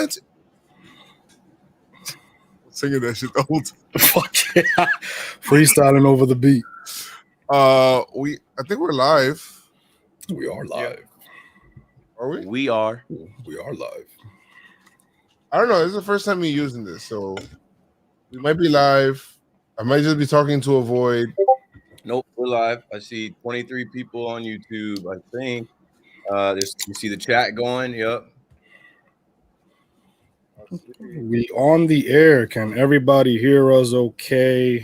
2019. Singing that shit the whole time. Fuck yeah. Freestyling over the beat. I think we're live. We are live. Are we? We are. We are live. I don't know. This is the first time me using this, so we might be live. I might just be talking to a void. Nope, we're live. I see 23 people on YouTube, I think. You see the chat going. Yep. We on the air. Can everybody hear us okay?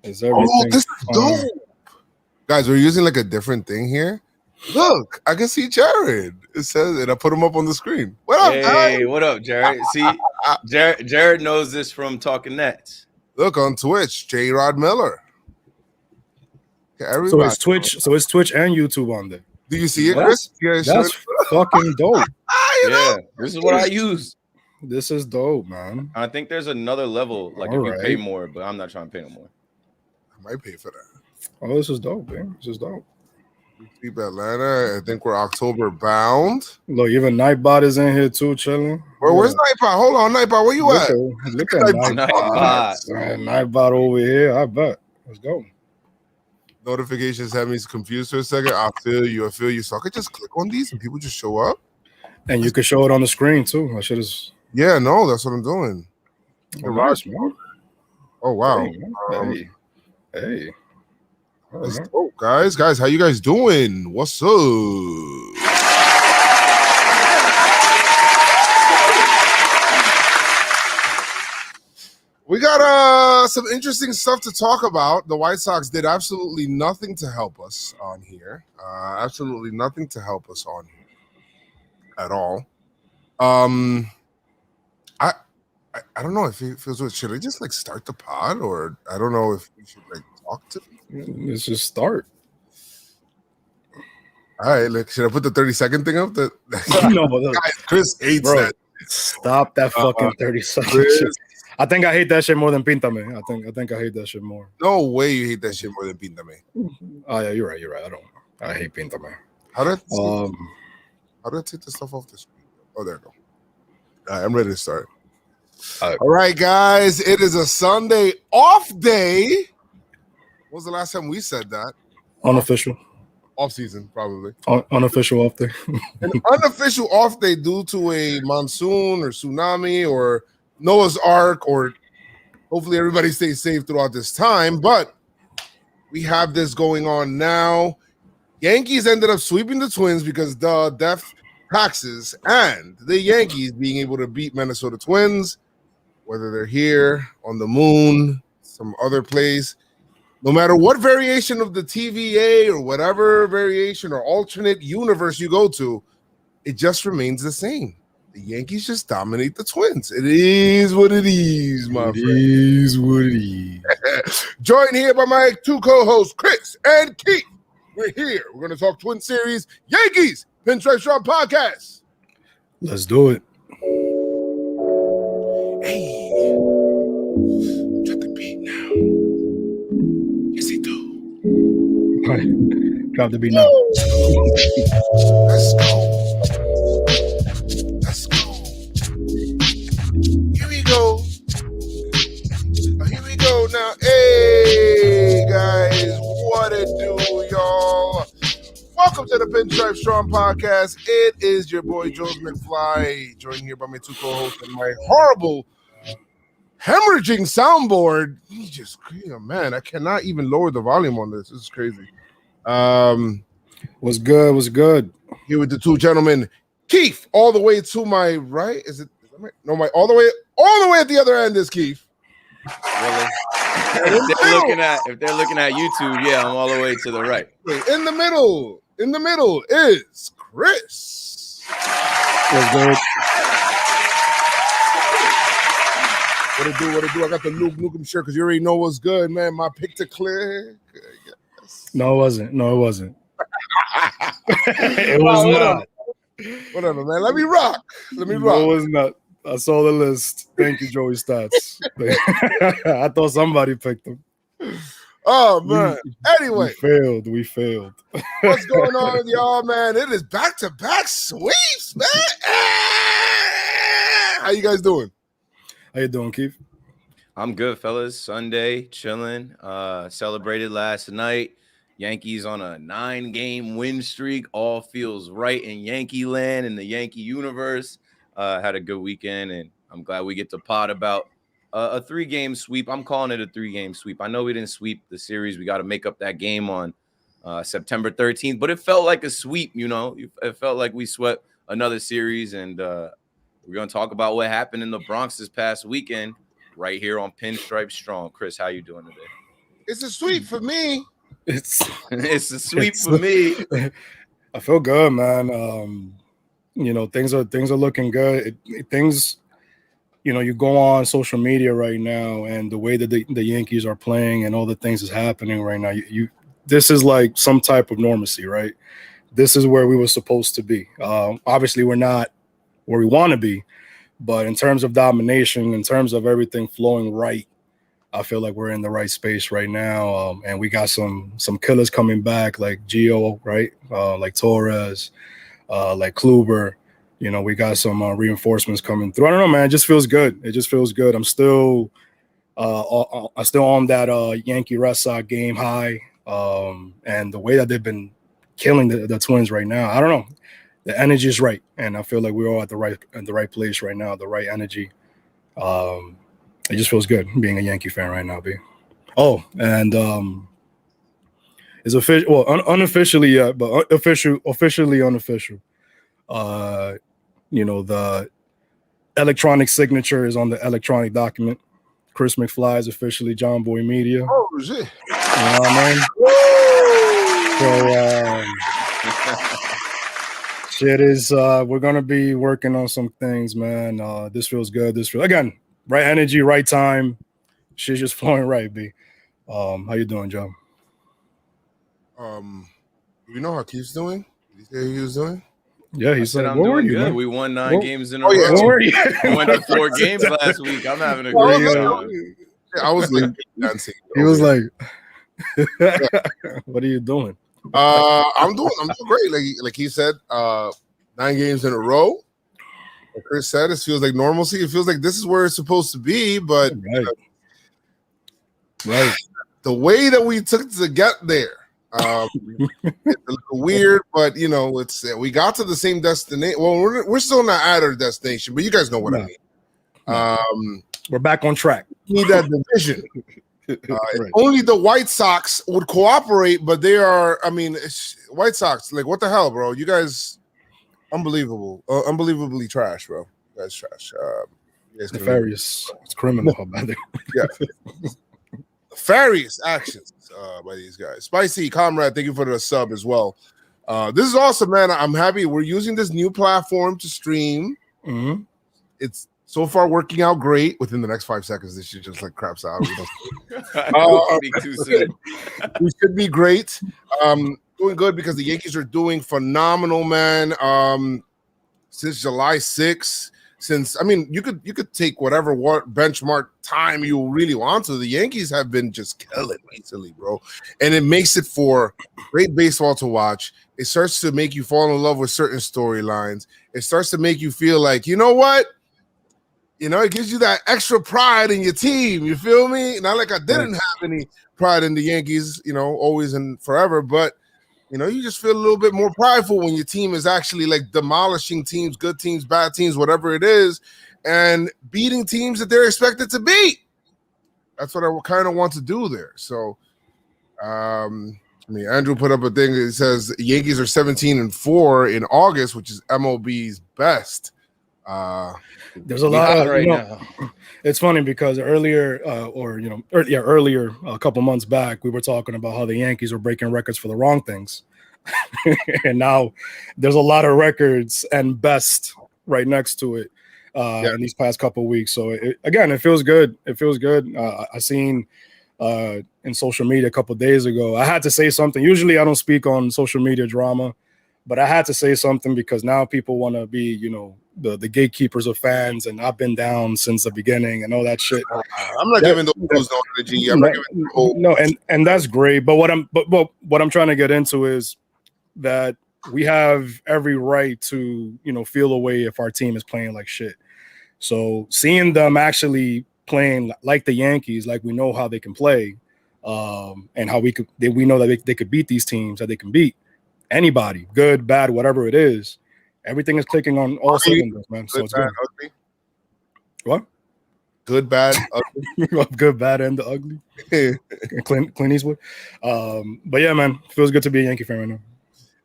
Is everything this is dope. Guys, we're using like a different thing here. Look, I can see Jared. It says it. I put him up on the screen. What up, Hey, guys? what up, Jared? See, Jared knows this from Talking Nets. Look on Twitch, J. Rod Miller. So it's Twitch and YouTube on there. Do you see it, Chris? That's fucking dope. This is what I use. This is dope, man. I think there's another level, like if you pay more, but I'm not trying to pay no more. I might pay for that. Oh, this is dope, man. This is dope. Keep Atlanta. I think we're October bound. Look, even Nightbot is in here too, chilling. Where's Nightbot? Hold on, Nightbot. Where you at? Look at Nightbot. Nightbot over here. I bet. Let's go. Notifications have me confused for a second. I feel you. So I could just click on these and people just show up. And you can show it on the screen too. I should have. Yeah, no, that's what I'm doing. Nice, man. Oh wow. Hey. That's dope, guys. Guys, how you guys doing? What's up? We got some interesting stuff to talk about. The White Sox did absolutely nothing to help us on here. Absolutely nothing to help us on here at all. I don't know if it feels good. Should I just like start the pod, or I don't know if we should like talk to them? Let's just start. All right, like, should I put the 30-second thing up? No, but guys, Chris hates that. Stop that fucking 30 seconds. I think I hate that shit more than Píntame. I think I hate that shit more. No way you hate that shit more than Píntame. Oh yeah, you're right. I hate Píntame. How did I take the stuff off the screen? Oh, there we go. All right, I'm ready to start. All right, guys, it is a Sunday off day. When was the last time we said that? Unofficial. Off season, probably. Unofficial off day. An unofficial off day due to a monsoon or tsunami or Noah's Ark, or hopefully everybody stays safe throughout this time. But we have this going on now. Yankees ended up sweeping the Twins because the death taxes, and the Yankees being able to beat Minnesota Twins, whether they're here, on the moon, some other place. No matter what variation of the TVA or whatever variation or alternate universe you go to, it just remains the same. The Yankees just dominate the Twins. It is what it is, my friend. It is what it is. Joined here by my two co-hosts, Chris and Keith. We're here. We're going to talk Twin Series, Yankees Pinstripestrong podcast. Let's do it. Hey, drop the beat now. Yes, it do. All right. Drop the beat now. Let's go. Here we go. Here we go now. Hey, guys, what it do, y'all? Welcome to the Pinstripestrong podcast. It is your boy, Joe McFly, joined here by my two co-hosts and my horrible hemorrhaging soundboard. Man, I cannot even lower the volume on this. This is crazy. What's good? Here with the two gentlemen, Keith, all the way to my right. Is that right? No, all the way at the other end is Keith. Really? If they're looking at YouTube, yeah, I'm all the way to the right. In the middle is Chris. What's good? What it do? I got the Luke Nukem shirt because you already know what's good, man. My pick to clear. Yes. No, it wasn't. It was not. Whatever, man. Let me rock. No, it was not. I saw the list. Thank you, Joey Stats. I thought somebody picked them. Oh, man. Anyway. We failed. What's going on with y'all, man? It is back-to-back sweeps, man. How you guys doing? How you doing, Keith? I'm good, fellas. Sunday, chilling. Celebrated last night. Yankees on a 9-game win streak. All feels right in Yankee land, in the Yankee universe. Had a good weekend, and I'm glad we get to pod about a 3-game sweep. I'm calling it a 3-game sweep. I know we didn't sweep the series. We got to make up that game on September 13th, but it felt like a sweep, you know. It felt like we swept another series, and we're going to talk about what happened in the Bronx this past weekend right here on Pinstripestrong. Chris, how you doing today? It's a sweep for me. It's a sweep for me. I feel good, man. You know, things are looking good. Things, you know, you go on social media right now, and the way that the Yankees are playing and all the things that's happening right now, this is like some type of normalcy, right? This is where we were supposed to be. Obviously, we're not where we want to be, but in terms of domination, in terms of everything flowing right, I feel like we're in the right space right now, and we got some killers coming back, like Gio, right? Like Torres, like Kluber. You know, we got some reinforcements coming through. I don't know, man. It just feels good. It just feels good. I'm still on that Yankee Red Sox game high, and the way that they've been killing the Twins right now. I don't know. The energy is right, and I feel like we're all at the right place right now. The right energy. It just feels good being a Yankee fan right now, B. Oh, and it's official. Well, unofficially yet, but officially unofficial. You know, the electronic signature is on the electronic document. Chris McFly is officially Jomboy Media. Oh shit! You know what I mean? So, shit is. We're gonna be working on some things, man. This feels good. Again. Right energy, right time. Shit's just flowing right, B. How you doing, Joe? You know how Keith's doing? Did he say he was doing? Yeah, he said, I'm doing good. Man? We won 9 games in a row. Yeah. Where were you? We went to 4 games last week. I'm having a great time. I was like dancing. He was like, "What are you doing?" I'm doing great. Like he said, 9 games in a row. Like Chris said, it feels like normalcy. It feels like this is where it's supposed to be, but right. The way that we took to get there, it's a little weird, but you know, we got to the same destination. Well, we're still not at our destination, but you guys know what I mean. We're back on track. We need that division. Right. Only the White Sox would cooperate, but they are. I mean, White Sox. Like, what the hell, bro? You guys. Unbelievable, unbelievably trash, bro. You guys trash. Nefarious. It's criminal. Yeah, nefarious actions by these guys. Spicy comrade, thank you for the sub as well. This is awesome, man. I'm happy we're using this new platform to stream. Mm-hmm. It's so far working out great. Within the next 5 seconds, this shit just like craps out. Too soon. We should be great. Doing good because the Yankees are doing phenomenal, man. Since July 6th, you could take whatever benchmark time you really want to. The Yankees have been just killing recently, bro, and it makes it for great baseball to watch. It starts to make you fall in love with certain storylines. It starts to make you feel like, you know what? You know, it gives you that extra pride in your team. You feel me? Not like I didn't have any pride in the Yankees, you know, always and forever, but you know, you just feel a little bit more prideful when your team is actually like demolishing teams, good teams, bad teams, whatever it is, and beating teams that they're expected to beat. That's what I kind of want to do there. So, Andrew put up a thing that says Yankees are 17-4 in August, which is MLB's best. There's a lot of now. It's funny because earlier, a couple months back, we were talking about how the Yankees were breaking records for the wrong things, and now there's a lot of records and best right next to it in these past couple of weeks. So it feels good. It feels good. I seen in social media a couple of days ago. I had to say something. Usually, I don't speak on social media drama, but I had to say something because now people want to be, you know, the gatekeepers of fans, and I've been down since the beginning and all that shit. I'm not giving those no energy. I'm not giving and that's great. But what I'm trying to get into is that we have every right to, you know, feel a way if our team is playing like shit. So seeing them actually playing like the Yankees, like we know how they can play, and how we know that they could beat these teams, that they can beat anybody, good, bad, whatever it is. Everything is clicking on all cylinders, man. So it's bad, good. ugly. What? Good, bad, ugly. Good, bad, and the ugly. Clint Eastwood. But yeah, man, feels good to be a Yankee fan right now.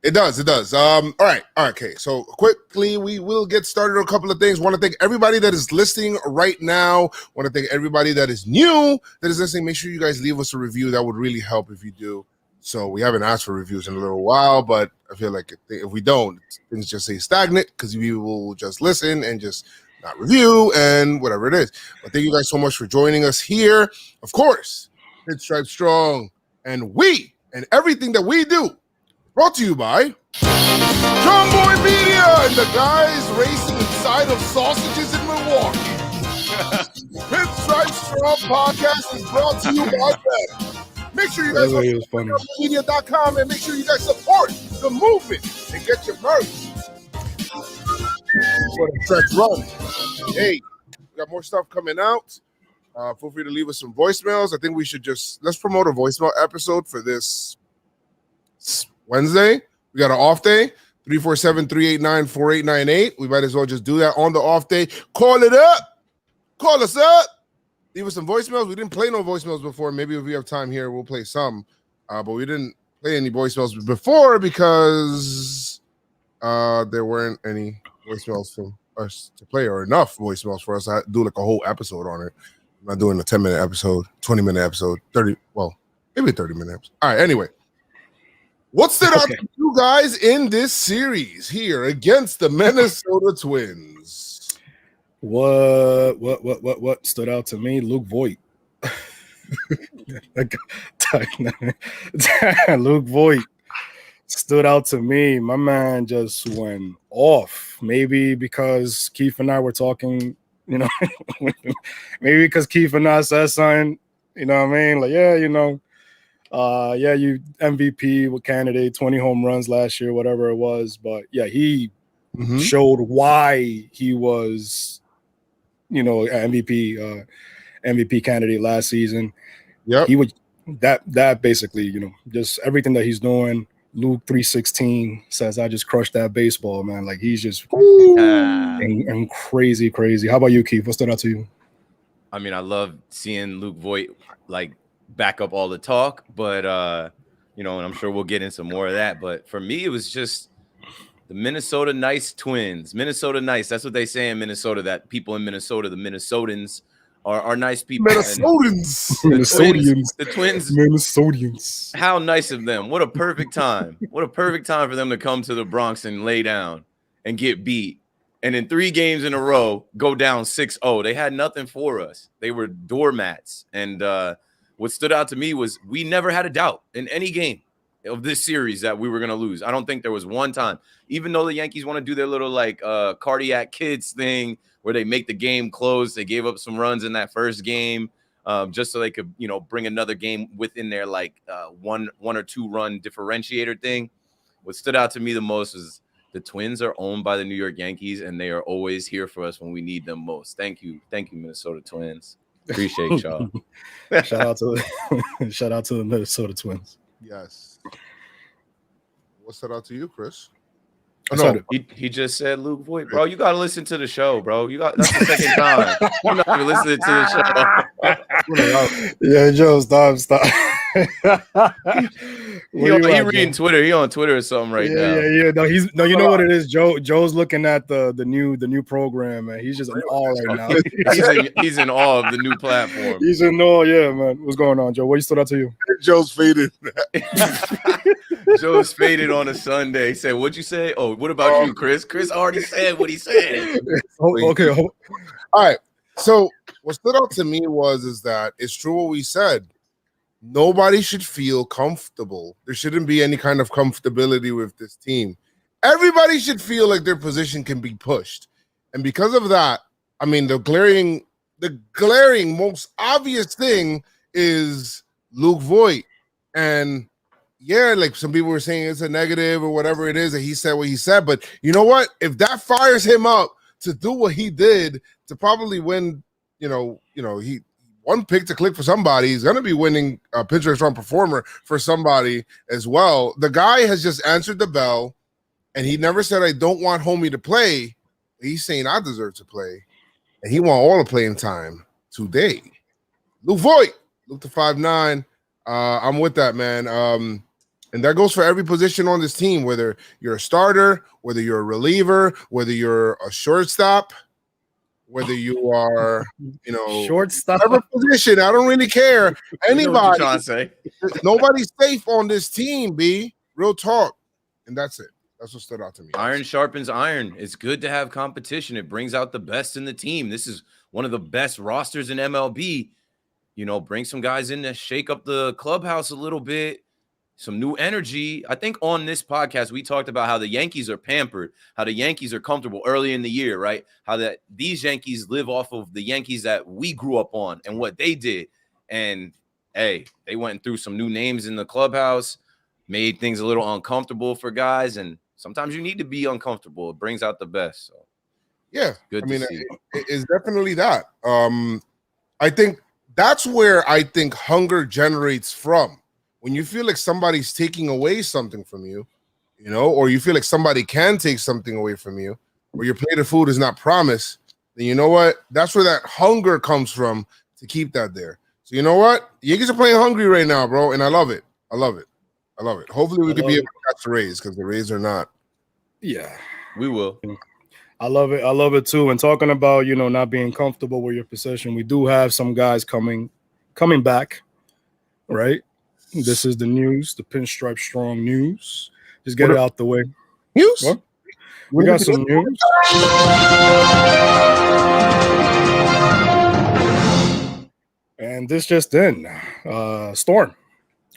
It does. All right. Okay. So quickly, we will get started on a couple of things. Want to thank everybody that is listening right now. Want to thank everybody that is new that is listening. Make sure you guys leave us a review. That would really help if you do. So we haven't asked for reviews in a little while, but I feel like if we don't, things just stay stagnant because we will just listen and just not review and whatever it is. But thank you guys so much for joining us here. Of course, Pinstripestrong and we and everything that we do brought to you by Jomboy Media and the guys racing inside of sausages in Milwaukee. Pinstripestrong podcast is brought to you by them. Make sure you guys go to JomboyMedia.com and make sure you guys support the movement and get your merch. For the Trek Run. Hey, we got more stuff coming out. Feel free to leave us some voicemails. I think we should let's promote a voicemail episode for this Wednesday. We got an off day, 347-389-4898. We might as well just do that on the off day. Call it up. Call us up. Leave us some voicemails. We didn't play no voicemails before. Maybe if we have time here, we'll play some. But we didn't play any voicemails before because there weren't any voicemails from us to play or enough voicemails for us to do like a whole episode on it. I'm not doing a 10-minute episode, 20-minute episode, 30, well, maybe a 30-minute episode. All right, anyway. What stood out to you guys in this series here against the Minnesota Twins? What stood out to me? Luke Voit. Luke Voit stood out to me. My man just went off. Maybe because Keith and I were talking, maybe because Keith and I said something, you know what I mean? Like, yeah, you MVP candidate, 20 home runs last year, whatever it was. But yeah, he showed why he was, MVP candidate last season. Yeah, he would that basically, just everything that he's doing. Luke 316 says, "I just crushed that baseball, man." Like he's just and crazy. How about you, Keith? What stood out to you? I mean, I love seeing Luke Voit like back up all the talk, but and I'm sure we'll get into more of that. But for me, it was just the Minnesota Nice Twins. Minnesota Nice. That's what they say in Minnesota, that people in Minnesota, the Minnesotans, are nice people. Minnesotans. The Twins. Minnesotans. How nice of them. What a perfect time. What a perfect time for them to come to the Bronx and lay down and get beat. And in 3 games in a row, go down 6-0. They had nothing for us. They were doormats. And what stood out to me was we never had a doubt in any game of this series that we were going to lose. I don't think there was one time, even though the Yankees want to do their little like cardiac kids thing where they make the game close. They gave up some runs in that first game just so they could, bring another game within their like one or two run differentiator thing. What stood out to me the most was the Twins are owned by the New York Yankees, and they are always here for us when we need them most. Thank you, Minnesota Twins. Appreciate y'all. Shout out to the Minnesota Twins. Yes. What stood out to you, Chris? He just said Luke Voit, bro. You gotta listen to the show, bro. That's the second time. You're not even listening to the show. Yeah, Joe, stop. He reading Twitter. He on Twitter or something right now. Yeah. No, you know what it is. Joe's looking at the new program, man. He's just in awe right now. he's in awe of the new platform. He's in awe, yeah, man. What's going on, Joe? What stood out to you? Joe's faded. Joe's faded on a Sunday. He said, "What'd you say? Oh, what about you, Chris? Chris already said what he said." Okay. All right. So what stood out to me is that it's true what we said. Nobody should feel comfortable. There shouldn't be any kind of comfortability with this team. Everybody should feel like their position can be pushed. And because of that, I mean, the glaring most obvious thing is Luke Voit. And yeah, like some people were saying it's a negative or whatever it is that he said what he said. But you know what? If that fires him up to do what he did to probably win, he one pick to click for somebody. He's going to be winning a Pinstripestrong performer for somebody as well. The guy has just answered the bell, and he never said, I don't want homie to play. He's saying I deserve to play, and he want all the playing time today. Luke Voigt, Luke the 5'9". I'm with that, man. And that goes for every position on this team, whether you're a starter, whether you're a reliever, whether you're a shortstop, whether you are, shortstop, whatever position. I don't really care. Anybody, trying to say. Nobody's safe on this team. B, real talk, and that's it. That's what stood out to me. Iron sharpens iron. It's good to have competition. It brings out the best in the team. This is one of the best rosters in MLB. Bring some guys in to shake up the clubhouse a little bit. Some new energy. I think on this podcast, we talked about how the Yankees are pampered, how the Yankees are comfortable early in the year, right? How that these Yankees live off of the Yankees that we grew up on and what they did. And, hey, they went through some new names in the clubhouse, made things a little uncomfortable for guys. And sometimes you need to be uncomfortable. It brings out the best. So, yeah, good to see. It's definitely that. I think that's where I think hunger generates from. When you feel like somebody's taking away something from you, or you feel like somebody can take something away from you, or your plate of food is not promised, then you know what? That's where that hunger comes from to keep that there. So you know what? Yankees are playing hungry right now, bro, and I love it. I love it. Hopefully we can be able to catch the Rays because the Rays are not. Yeah, we will. I love it. I love it too. And talking about, not being comfortable with your position, we do have some guys coming back, right? This is the news, the Pinstripestrong news. Just get it out the way. News? What? We got some news. And this just in. Storm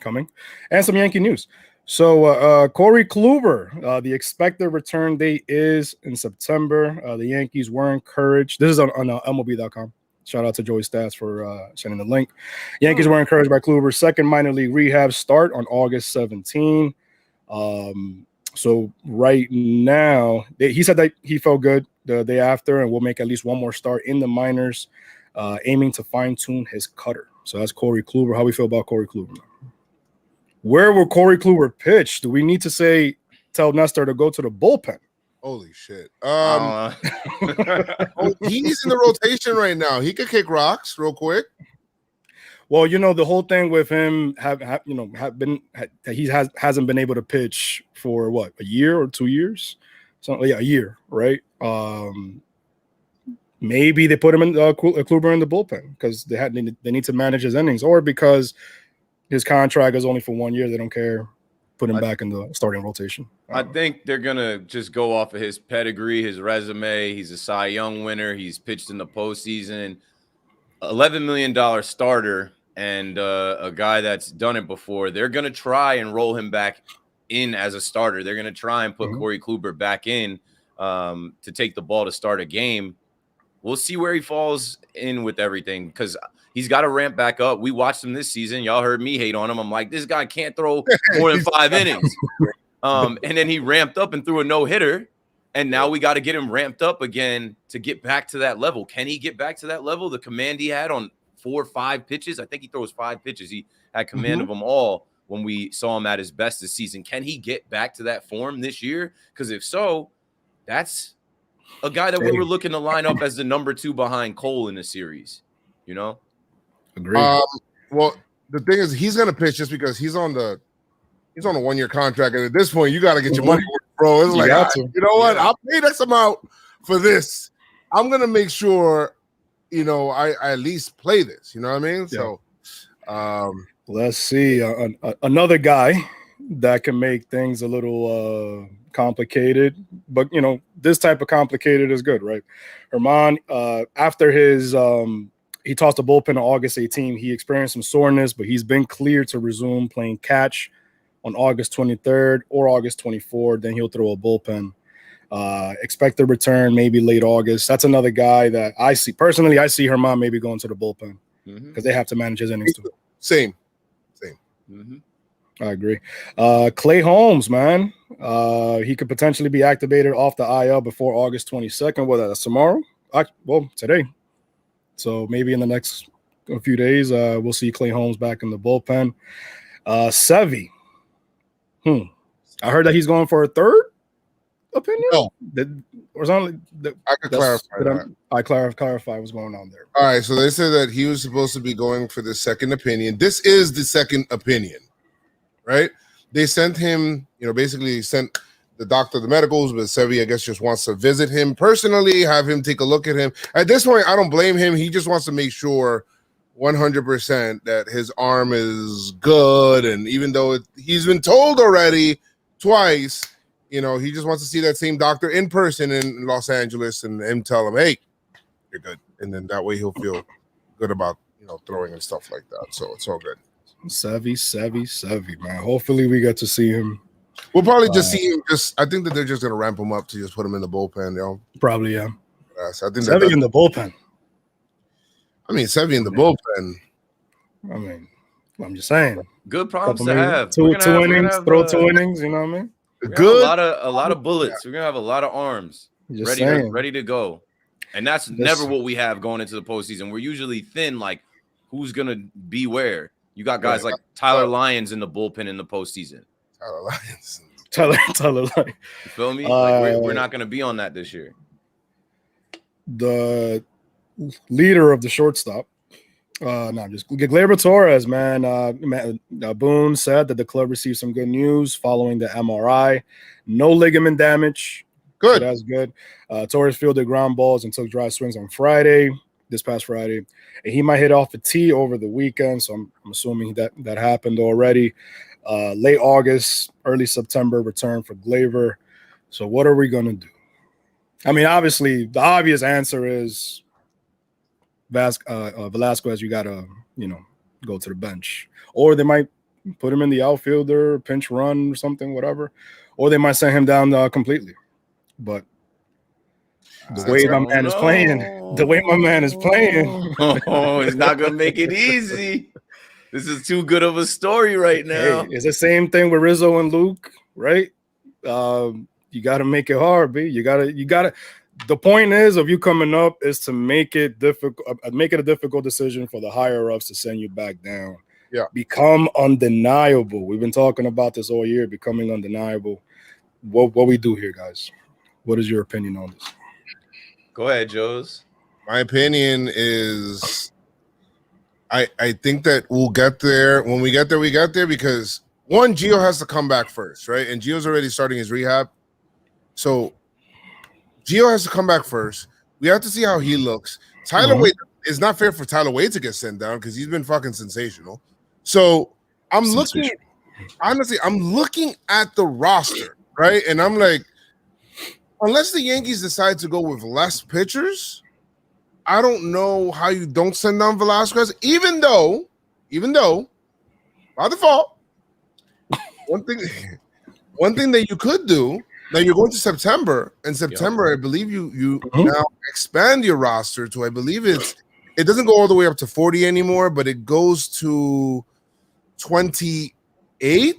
coming. And some Yankee news. So Corey Kluber, the expected return date is in September. The Yankees were encouraged. This is on MLB.com. Shout out to Joey Stats for sending the link. Yankees were encouraged by Kluber's second minor league rehab start on August 17. So right now, he said that he felt good the day after and will make at least one more start in the minors, aiming to fine-tune his cutter. So that's Corey Kluber. How we feel about Corey Kluber? Where will Corey Kluber pitch? Do we need to tell Nestor to go to the bullpen? Holy shit. He's in the rotation right now. He could kick rocks real quick. Well, the whole thing with him hasn't been able to pitch for what, a year or 2 years? So yeah, a year, right? Maybe they put him in Kluber in the bullpen because they need to manage his innings, or because his contract is only for 1 year. They don't care. Put him back in the starting rotation. I think they're going to just go off of his pedigree, his resume. He's a Cy Young winner. He's pitched in the postseason. $11 million starter and a guy that's done it before. They're going to try and roll him back in as a starter. They're going to try and put Corey Kluber back in to take the ball to start a game. We'll see where he falls in with everything because he's got to ramp back up. We watched him this season. Y'all heard me hate on him. I'm like, this guy can't throw more than 5 innings. And then he ramped up and threw a no-hitter. And now we got to get him ramped up again to get back to that level. Can he get back to that level? The command he had on 4 or 5 pitches. I think he throws 5 pitches. He had command of them all when we saw him at his best this season. Can he get back to that form this year? Because if so, that's a guy that we were looking to line up as the number 2 behind Cole in the series. Agreed. Well, the thing is, he's gonna pitch just because he's on a 1-year contract, and at this point, you got to get your money worth, bro. It's like, you know what? I'll pay X amount for this. I'm gonna make sure, I at least play this. You know what I mean? Yeah. So, let's see another guy that can make things a little complicated, but this type of complicated is good, right? Herman, after his he tossed a bullpen on August 18. He experienced some soreness, but he's been cleared to resume playing catch on August 23rd or August 24th. Then he'll throw a bullpen. Expected return maybe late August. That's another guy that I see. Personally, I see Herman maybe going to the bullpen because they have to manage his innings too. Same. Mm-hmm. I agree. Clay Holmes, man. He could potentially be activated off the IL before August 22nd. Well, that's tomorrow. Well, today. So maybe in the next a few days, we'll see Clay Holmes back in the bullpen. Sevy. I heard that he's going for a third opinion. No, or something. I could clarify that. I clarify what's going on there. All right, so they said that he was supposed to be going for the second opinion. This is the second opinion, right? They sent him, basically sent the doctor the medicals, but Sevy, I guess, just wants to visit him personally, have him take a look at him. At this point, I don't blame him. He just wants to make sure 100% that his arm is good. And even though he's been told already twice, he just wants to see that same doctor in person in Los Angeles and tell him, hey, you're good. And then that way he'll feel good about, throwing and stuff like that. So it's all good. Sevy, man. Hopefully we get to see him. We'll probably just see him. I think that they're just going to ramp him up to just put him in the bullpen, Probably, yeah. So I think Sevy in the bullpen. I mean, Sevy in the bullpen. I mean, I'm just saying. Good problems to have. Two innings, throw 2 innings. You know what I mean? Good. A lot of bullets. We're gonna have a lot of arms ready to go. And that's never what we have going into the postseason. We're usually thin. Like, who's gonna be where? You got guys like Tyler Lyons in the bullpen in the postseason. Tyler Lyons. You feel me? Like we're not gonna be on that this year. The leader of the shortstop. Just Gleyber Torres, man. Boone said that the club received some good news following the MRI. No ligament damage. Good. So that's good. Torres fielded ground balls and took dry swings on this past Friday. And he might hit off a tee over the weekend, so I'm assuming that happened already. Late August, early September return for Gleyber. So what are we going to do? I mean, obviously, the obvious answer is Velasquez, you got to, go to the bench. Or they might put him in the outfielder, pinch run or something, whatever. Or they might send him down completely. But the way my man is playing, it's not going to make it easy. This is too good of a story right now. Hey, it's the same thing with Rizzo and Luke, right? You got to make it hard, B. You got to. The point is, of you coming up, is to make it a difficult decision for the higher ups to send you back down. Yeah, become undeniable. We've been talking about this all year, becoming undeniable. What we do here, guys? What is your opinion on this? Go ahead, Joes. My opinion is, I think that we'll get there. When we get there because one, Gio has to come back first, right? And Gio's already starting his rehab, so Gio has to come back first. We have to see how he looks. Tyler Wade, it's not fair for Tyler Wade to get sent down because he's been fucking sensational. So I'm looking at the roster, right? And I'm like, unless the Yankees decide to go with less pitchers, I don't know how you don't send down Velasquez, even though by default, one thing that you could do. Now you're going to September. In September, I believe you now expand your roster to, I believe it doesn't go all the way up to 40 anymore, but it goes to 28.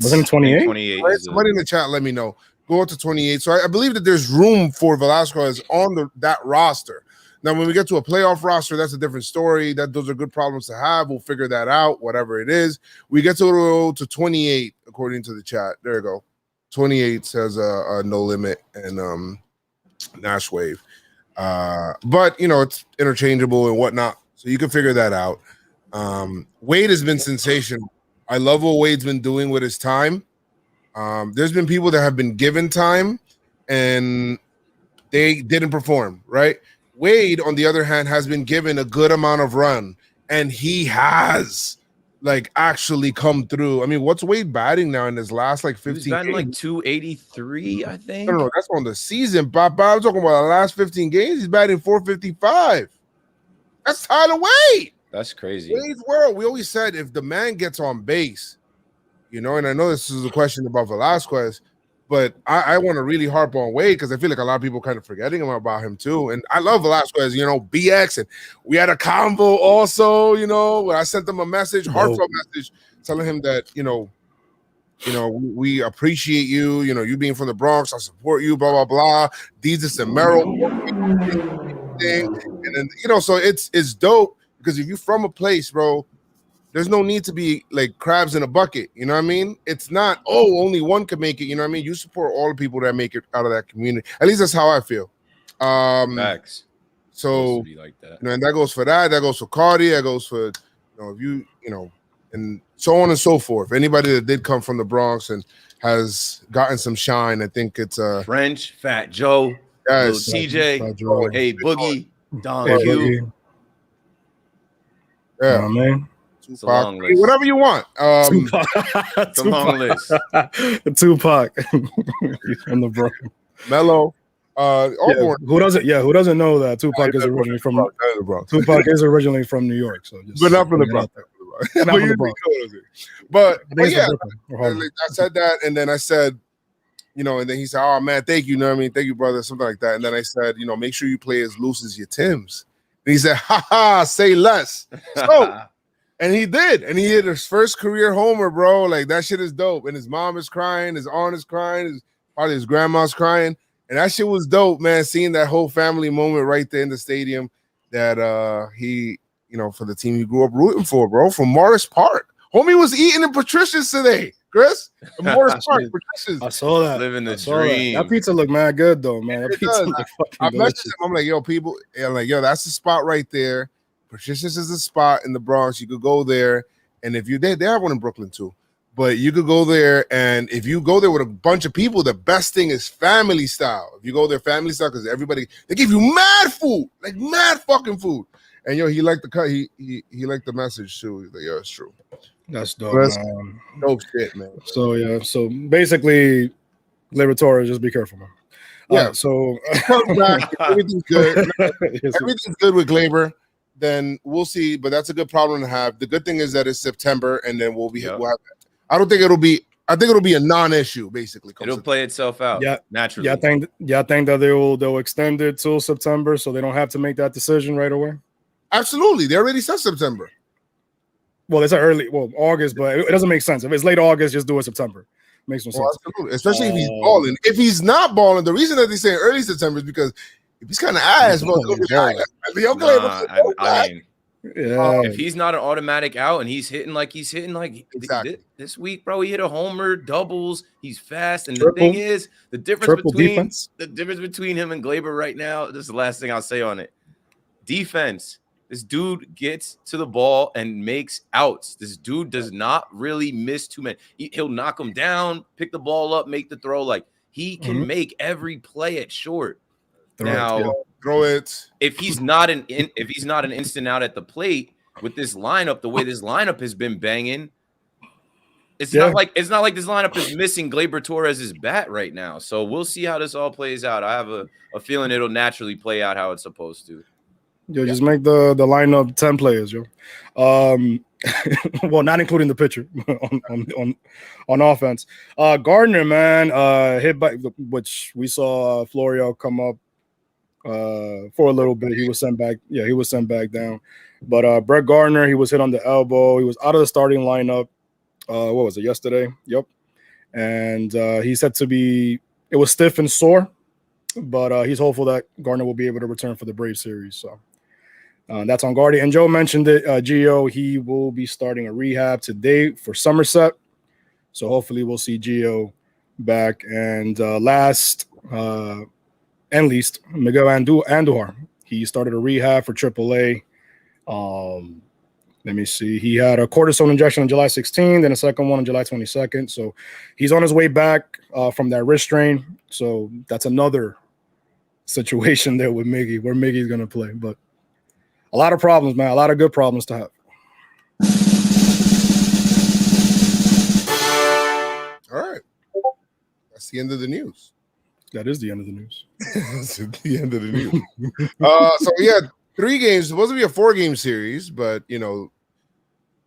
Wasn't it 28? 28. Right? Somebody in the chat, let me know. Go up to 28. So I believe that there's room for Velasquez on that roster. Now, when we get to a playoff roster, that's a different story. Those are good problems to have. We'll figure that out, whatever it is. We get to 28, according to the chat. There you go. 28 says a no limit and Nash Wave. But, it's interchangeable and whatnot. So you can figure that out. Wade has been sensational. I love what Wade's been doing with his time. There's been people that have been given time and they didn't perform, right? Wade, on the other hand, has been given a good amount of run, and he has actually come through. I mean, what's Wade batting now in his last 15 He's batting games? 283, I think. No, that's on the season. But I'm talking about the last 15 games. He's batting 455. That's Tyler Wade. That's crazy. Wade's world. We always said if the man gets on base, and I know this is a question about Velasquez, but I want to really harp on Wade because I feel like a lot of people kind of forgetting about him too. And I love Velasquez, BX, and we had a convo also, where I sent him a message, heartfelt message, telling him that, You know, we appreciate you. You know, you being from the Bronx, I support you. Blah blah blah. Jesus and Merrill thing, and then you know, so it's dope because if you're from a place, bro, there's no need to be like crabs in a bucket. You know what I mean? It's not, oh, only one can make it. You know what I mean? You support all the people that make it out of that community. At least that's how I feel. Facts. So, be like that. You know, and that goes for that. That goes for Cardi. That goes for, you know, if you know, and so on and so forth. Anybody that did come from the Bronx and has gotten some shine, I think it's French, Fat Joe, yes, Lil TJ, Hey Boogie, Don Hey, Q. Boogie. Yeah, oh, man. It's a long list. Whatever you want. Tupac. It's a long list. Tupac. He's from the Bronx. Mello. Who doesn't know that Tupac is originally from the Bronx. Tupac is originally from New York, so just But not from the Bronx. But yeah, I said that, and then I said, you know, and then he said, "Oh man, thank you." You know what I mean? Thank you, brother. Something like that. And then I said, you know, make sure you play as loose as your Timbs. And he said, "Ha ha, say less." So, and he did, and he hit his first career homer, bro. Like that shit is dope. And his mom is crying, his aunt is crying, probably his grandma's crying, and that shit was dope, man. Seeing that whole family moment right there in the stadium, that he, you know, for the team he grew up rooting for, bro, from Morris Park. Homie was eating in Patricia's today, Chris. Morris Park, Patricia's. I saw that. Living the dream. That pizza looked mad good though, man. That pizza looked I fucking messaged delicious. him. I'm like, yo, people, I'm like, yo, that's the spot right there. Patricia's is the spot in the Bronx. You could go there, and if you they have one in Brooklyn too. But you could go there, and if you go there with a bunch of people, the best thing is family style. If you go there family style, because they give you mad food, like mad fucking food. And yo, he liked the cut. He liked the message too. He's like, yo, it's true. That's dope, man. Dope shit, man. So yeah, so basically, Liberatore, just be careful, man. Yeah. So back, everything's good. Everything's good with Glaber. Then we'll see. But that's a good problem to have. The good thing is that it's September, and then we'll have that. I think it'll be a non-issue, basically. It'll play itself out. Yeah, naturally. I think that they'll extend it till September, so they don't have to make that decision right away. Absolutely, they already said September. Well, it's August, but it doesn't make sense. If it's late August, just do it September. Makes no sense. Absolutely, especially if he's balling. If he's not balling, the reason that they say early September is because if he's kind of ass, if he's not an automatic out and he's hitting like exactly. This week, bro, he hit a homer, doubles, he's fast, and Triple. The thing is, the difference Defense. between him and Glaber right now, this is the last thing I'll say on it. Defense. This dude gets to the ball and makes outs. This dude does not really miss too many. He'll knock him down, pick the ball up, make the throw. Like he can make every play at short. Now, throw it. If he's not an instant out at the plate with this lineup, the way this lineup has been banging, it's not like this lineup is missing Glaber Torres's bat right now. So we'll see how this all plays out. I have a feeling it'll naturally play out how it's supposed to. Yo, just make the lineup 10 players, yo. Well, not including the pitcher on offense. Gardner, man, hit by which we saw Florio come up for a little bit. He was sent back. Yeah, he was sent back down. But Brett Gardner, he was hit on the elbow. He was out of the starting lineup. What was it, yesterday? Yep. And he's said to be, it was stiff and sore, but he's hopeful that Gardner will be able to return for the Braves series. So that's on Gardy. And Joe mentioned it, Gio, he will be starting a rehab today for Somerset. So hopefully we'll see Gio back. And last and least, Miguel Andujar. He started a rehab for AAA. Let me see. He had a cortisone injection on July 16th, then a second one on July 22nd. So he's on his way back from that wrist strain. So that's another situation there with Miggy, where Miggy's going to play. But a lot of problems, man. A lot of good problems to have. All right. That's the end of the news. That is the end of the news. That's the end of the news. So we had 3 games. It's supposed to be a 4-game series, but, you know,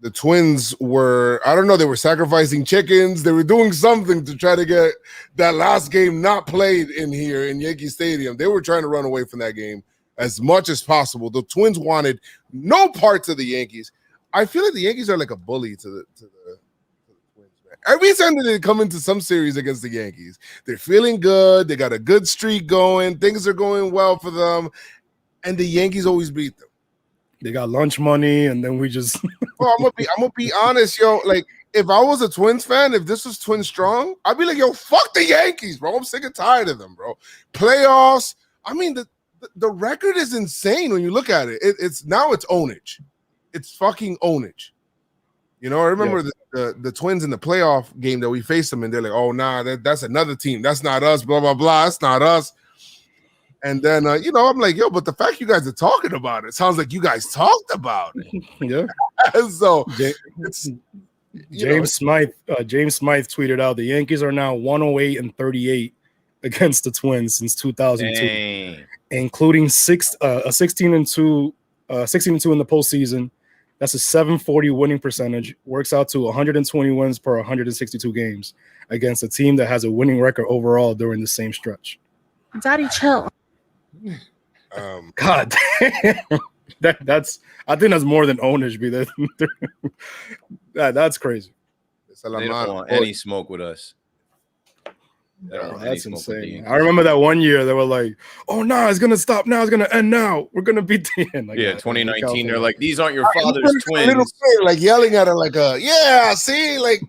the Twins were, I don't know, they were sacrificing chickens. They were doing something to try to get that last game not played in here in Yankee Stadium. They were trying to run away from that game as much as possible. The Twins wanted no parts of the Yankees. I feel like the Yankees are like a bully to the Twins, Every time that they come into some series against the Yankees, they're feeling good. They got a good streak going. Things are going well for them. And the Yankees always beat them. They got lunch money, and then we just Well, I'm gonna be honest, yo. Like, if I was a Twins fan, if this was Twins strong, I'd be like, yo, fuck the Yankees, bro. I'm sick and tired of them, bro. Playoffs. I mean, the record is insane when you look at it. It's ownage. It's fucking ownage. You know, I remember the Twins in the playoff game that we faced them, and they're like, oh, nah, that's another team. That's not us, blah, blah, blah. That's not us. And then, you know, I'm like, yo, but the fact you guys are talking about it sounds like you guys talked about it. Yeah. So James Smythe tweeted out the Yankees are now 108-38 against the Twins since 2002, including 16-2 in the postseason. That's a 740 winning percentage. Works out to 120 wins per 162 games against a team that has a winning record overall during the same stretch. Daddy, chill. God, that's I think that's more than ownage, be that's crazy. They don't want any smoke with us. That's insane. I remember that one year they were like, "Oh no, it's gonna stop now. It's gonna end now. We're gonna beat the end." Like, 2019. They're like, "These aren't your father's twins." Little kid, like yelling at her, like, yeah, see, like,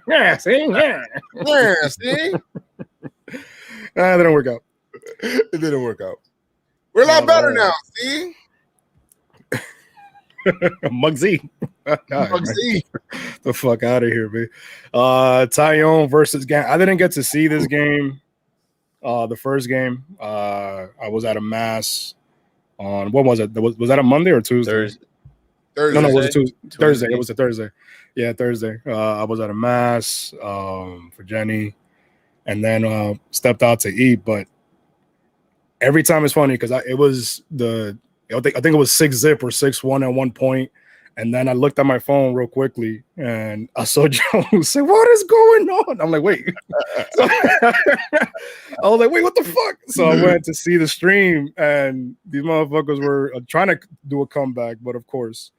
yeah, see, yeah, see." That didn't work out. It didn't work out. We're a lot better now. See, Muggsy. Muggsy. The fuck out of here, man. Tyone versus Gan. I didn't get to see this game. The first game. I was at a mass on what was it? Was that a Monday or Tuesday? Thursday. No, it was a Tuesday. Thursday. It was a Thursday. Yeah, Thursday. I was at a mass for Jenny, and then stepped out to eat. But every time it's funny because it was I think it was 6-zip or 6-1 at one point. And then I looked at my phone real quickly and I saw Joe say, "What is going on?" I'm like, wait. So, I was like, wait, what the fuck? So I went to see the stream and these motherfuckers were trying to do a comeback, but of course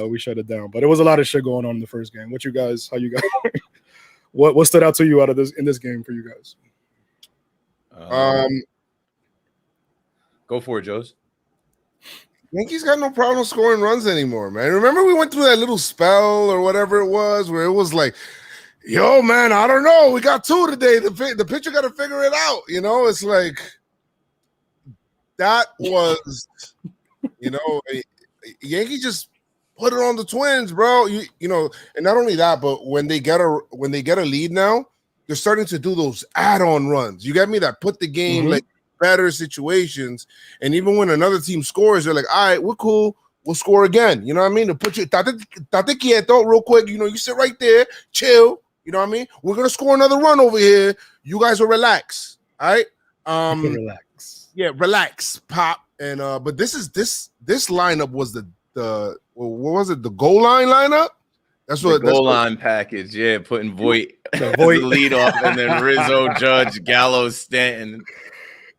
we shut it down. But it was a lot of shit going on in the first game. How you guys what stood out to you out of this in this game for you guys? Go for it, Joes. Yankees got no problem scoring runs anymore, man. Remember we went through that little spell or whatever it was where it was like, yo, man, I don't know. We got 2 today. The pitcher got to figure it out. You know, it's like that was, you know, Yankees just put it on the Twins, bro. You know, and not only that, but when they get a lead now, they're starting to do those add-on runs. You get me? That put the game like better situations, and even when another team scores, they're like, all right, we're cool, we'll score again. You know what I mean? To put you tate quieto real quick, you know, you sit right there, chill, you know what I mean? We're gonna score another run over here. You guys will relax. All right. Relax. Yeah, relax, pop. And but this lineup was the what was it? The goal line lineup? That's what the goal line package, yeah, putting Voit as the lead off, and then Rizzo, Judge, Gallows, Stanton.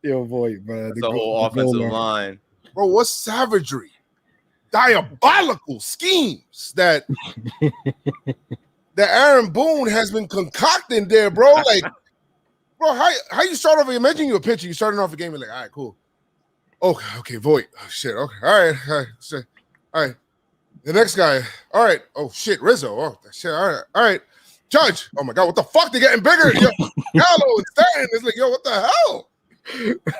Yo, Voit, man. That's the whole offensive line. Bro, what savagery, diabolical schemes that Aaron Boone has been concocting there, bro. Like, bro, how you start off? Imagine you're a pitcher, you're starting off a game, you're like, all right, cool. Okay, Voit. Oh, shit. Okay, all right. The next guy, all right. Oh shit, Rizzo. Oh shit, all right. Judge. Oh my god, what the fuck? They're getting bigger. Yo, Gallo and Stanton. It's like, yo, what the hell?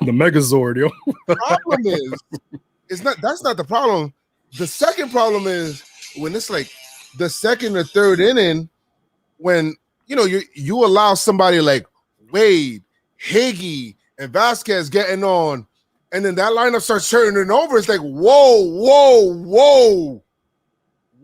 The Megazord, yo. The problem is, that's not the problem. The second problem is when it's like the second or third inning, when you know you allow somebody like Wade, Higgy, and Vasquez getting on, and then that lineup starts turning over. It's like, whoa.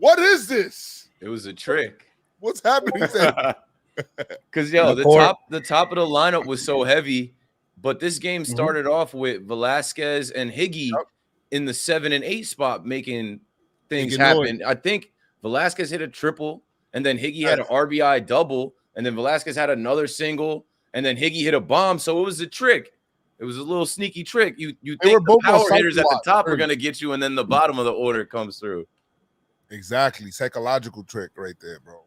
What is this? It was a trick. What's happening? Because the top of the lineup was so heavy, but this game started off with Velasquez and Higgy in the 7 and 8 spot making things happen. I think Velasquez hit a triple, and then Higgy had an RBI double, and then Velasquez had another single, and then Higgy hit a bomb. So it was a trick. It was a little sneaky trick. You think the power hitters at the top are going to get you, and then the bottom of the order comes through. Exactly. Psychological trick right there, bro.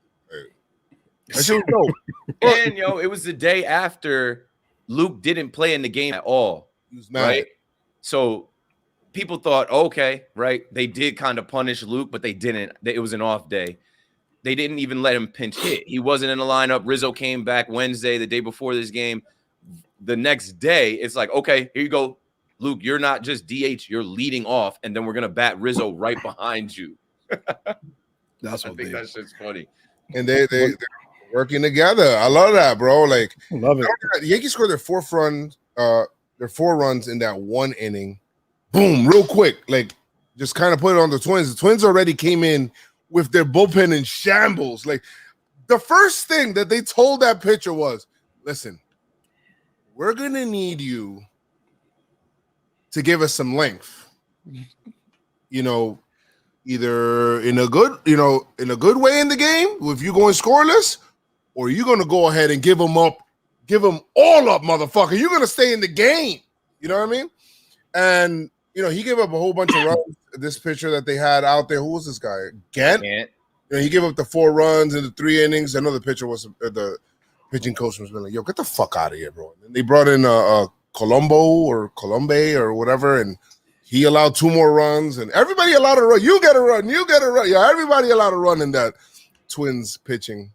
That shit was dope. And it was the day after Luke didn't play in the game at all. He was mad. Right? So people thought, okay, right? They did kind of punish Luke, but they didn't. It was an off day. They didn't even let him pinch hit. He wasn't in the lineup. Rizzo came back Wednesday, the day before this game. The next day, it's like, okay, here you go. Luke, you're not just DH, you're leading off, and then we're going to bat Rizzo right behind you. That's what I think that shit's funny. And they're working together. I love that, bro. Like, love it. The Yankees scored their 4 runs in that one inning. Boom, real quick. Like, just kind of put it on the Twins. The Twins already came in with their bullpen in shambles. Like, the first thing that they told that pitcher was, listen, we're going to need you to give us some length. Either in a good way in the game, if you're going scoreless, or you're going to go ahead and give them all up, motherfucker. You're going to stay in the game. You know what I mean? And, he gave up a whole bunch of runs. This pitcher that they had out there, who was this guy? Gant? He gave up the 4 runs in the 3 innings. I know the pitcher was the pitching coach was like, yo, get the fuck out of here, bro. And they brought in Colombe or whatever, and he allowed 2 more runs, and everybody allowed a run. You get a run. Yeah, everybody allowed a run in that Twins pitching.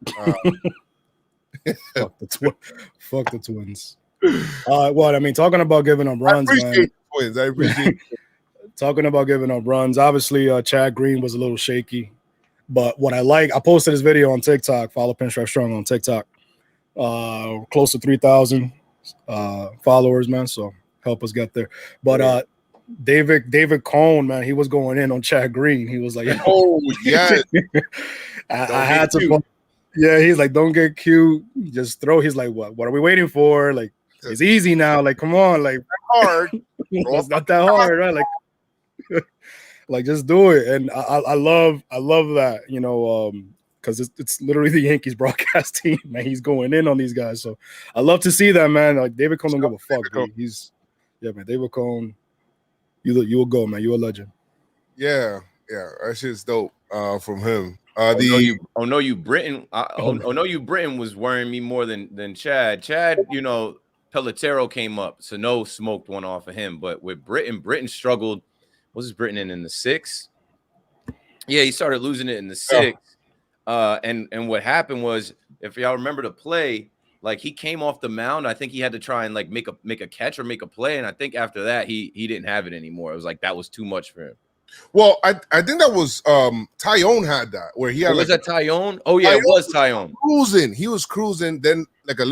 Fuck the Twins. What I mean, talking about giving up runs, man. Twins. I appreciate it. Talking about giving up runs. Obviously, Chad Green was a little shaky, but what I posted this video on TikTok. Follow Pinstripestrong on TikTok. Close to 3,000 followers, man. So help us get there. But David Cohn, man, he was going in on Chad Green. He was like, "Oh yeah, I had to." Yeah, he's like, "Don't get cute, just throw." He's like, "What are we waiting for? Like, it's easy now. Like, come on, like hard. It's not that hard, right? Like, just do it." And I love that, because it's literally the Yankees broadcast team, man. He's going in on these guys, so I love to see that, man. Like, David Cohn don't give a fuck. Man. David Cohn, you will go, man. You're a legend. Yeah, that shit's dope. From him. Britain was worrying me more than Chad. Chad, Pelotero came up. Sano smoked one off of him. But with Britain struggled. Was Britain in the 6th? Yeah, he started losing it in the 6th. And what happened was, if y'all remember the play, like, he came off the mound. I think he had to try and like make a catch or make a play. And I think after that, he didn't have it anymore. It was like that was too much for him. Well, I think that was Tyone had that, where he had was that Tyone? Oh yeah, it was Tyone. He was cruising, then like a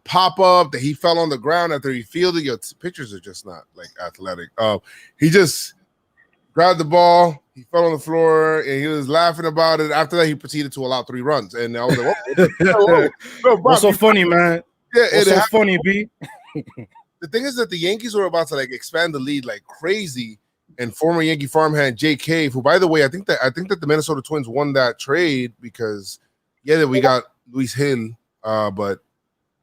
pop up that he fell on the ground after he fielded. Your pictures are just not like athletic. He just grabbed the ball, he fell on the floor, and he was laughing about it. After that, he proceeded to allow 3 runs, and I was like, "What's so funny, man? Yeah, it's so funny, B." The thing is that the Yankees were about to like expand the lead like crazy. And former Yankee farmhand Jay Cave, who, by the way, I think that the Minnesota Twins won that trade because we got Luis Hill, but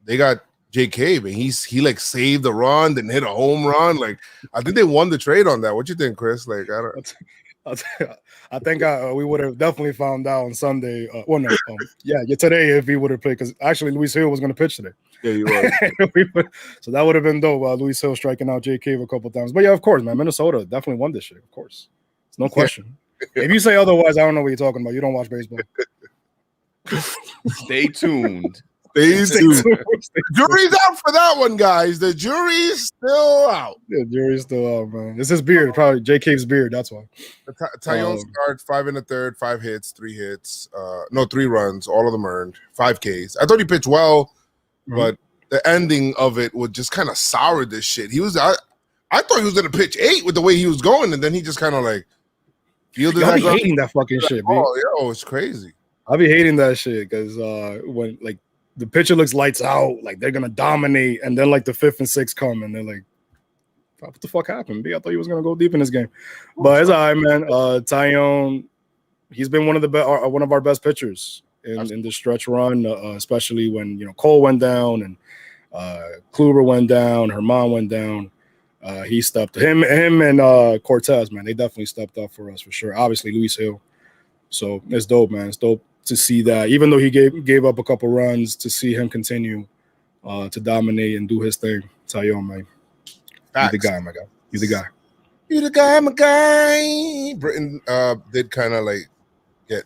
they got Jay Cave, and he like saved the run, then hit a home run. Like, I think they won the trade on that. What you think, Chris? Like, I think we would have definitely found out on Sunday. Today if he would have played, because actually Luis Hill was going to pitch today. Yeah, you was. So that would have been dope. Luis Hill striking out Jay Cave a couple times. But yeah, of course, man, Minnesota definitely won this shit. Of course, it's no question. If you say otherwise, I don't know what you're talking about. You don't watch baseball. Stay tuned. The jury's out for that one, guys. The jury's still out. The jury's still out, man. It's his beard, probably Jay Cave's beard. That's why. Tyone started 5 1/3, 5 hits, 3 hits. 3 runs, all of them earned, 5 Ks. I thought he pitched well, but the ending of it would just kind of sour this shit. I thought he was gonna pitch 8 with the way he was going, and then he just kind of like fielded. I be hating that fucking shit, B. It's crazy. I be hating that shit because when like the pitcher looks lights out, like they're gonna dominate, and then like the 5th and 6th come, and they're like, "What the fuck happened, B? I thought he was gonna go deep in this game." But it's all right, man. Tyone, he's been one of our best pitchers in the stretch run, especially when Cole went down and Kluber went down, Herman went down. He stepped him and Cortez, man. They definitely stepped up for us for sure. Obviously, Luis Hill. So it's dope, man. It's dope to see that. Even though he gave up a couple runs, to see him continue to dominate and do his thing. Tell you, man. You the guy, my guy. You the guy. You the guy, my guy. Britain did kind of like get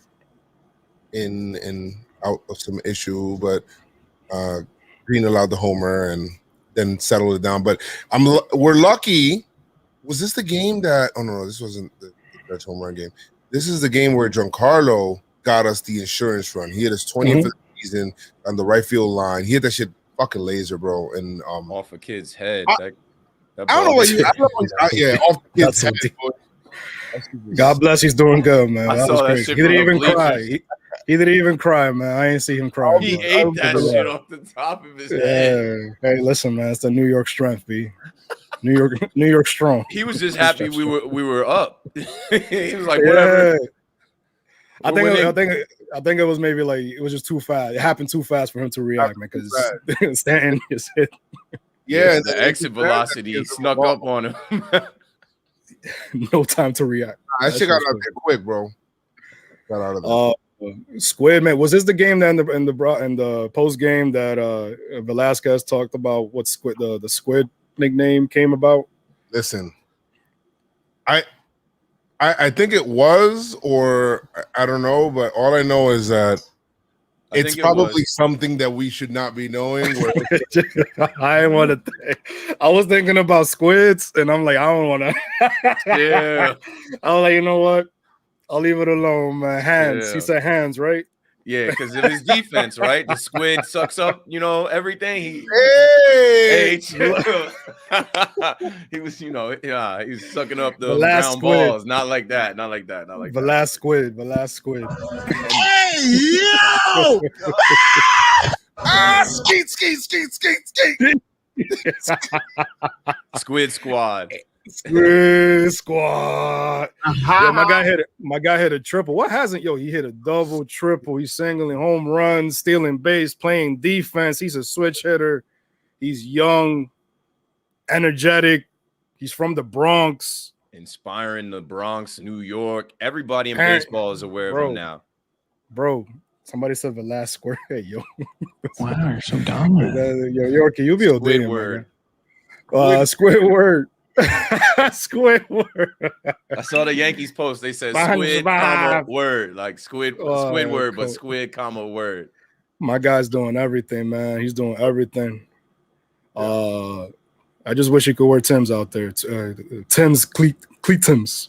in and out of some issue, but Green allowed the homer and then settled it down. But we're lucky. Was this the game that? Oh no, this wasn't the Dutch home run game. This is the game where Giancarlo got us the insurance run. He hit his 20th of the season on the right field line. He hit that shit fucking laser, bro. And off a kid's head. I don't know what you. Off the kid's head. God bless, he's doing good, man. I That saw was that crazy. shit He didn't from even the cry. bleachers. He didn't even cry, man. I ain't see him crying. He bro. ate that shit off the top of his head. Hey, listen, man. It's the New York strength, B. New York strong. He was just happy we were up. He was like, whatever. Yeah. I think it was maybe like it was just too fast. It happened too fast for him to react, man. Because Stanton just hit. Yeah, the exit velocity snuck up on him. No time to react. That shit got out there quick, bro. Got out of there. Squid, man. Was this the game that in the post game that Velasquez talked about what Squid the Squid nickname came about? Listen, I think it was, or I don't know, but all I know is that it's probably something that we should not be knowing. I want to think. I was thinking about squids, and I'm like, I don't want to. Yeah. I was like, you know what? I'll leave it alone, man. Hands. Yeah. He said hands, right? Yeah, because of his defense, right? The squid sucks up, everything. He was, he was sucking up the ground balls. Not like that. The last squid. Hey, yo! Skeet. Squid squad. Squid squad. Yo, my guy hit a triple. What hasn't? He hit a double, triple. He's singling home runs, stealing base, playing defense. He's a switch hitter. He's young, energetic. He's from the Bronx. Inspiring the Bronx, New York. Everybody in baseball is aware of him now. Bro, somebody said the last square. Hey, yo. Wow, you're so dominant. Yo, Yorkie, you be a Squidward. Squidward. Squidward. I saw the Yankees post. They said squid, comma, word. Like Squidward, but squid, comma, word. My guy's doing everything, man. He's doing everything. I just wish he could wear Tim's out there. Tim's cleat Tim's.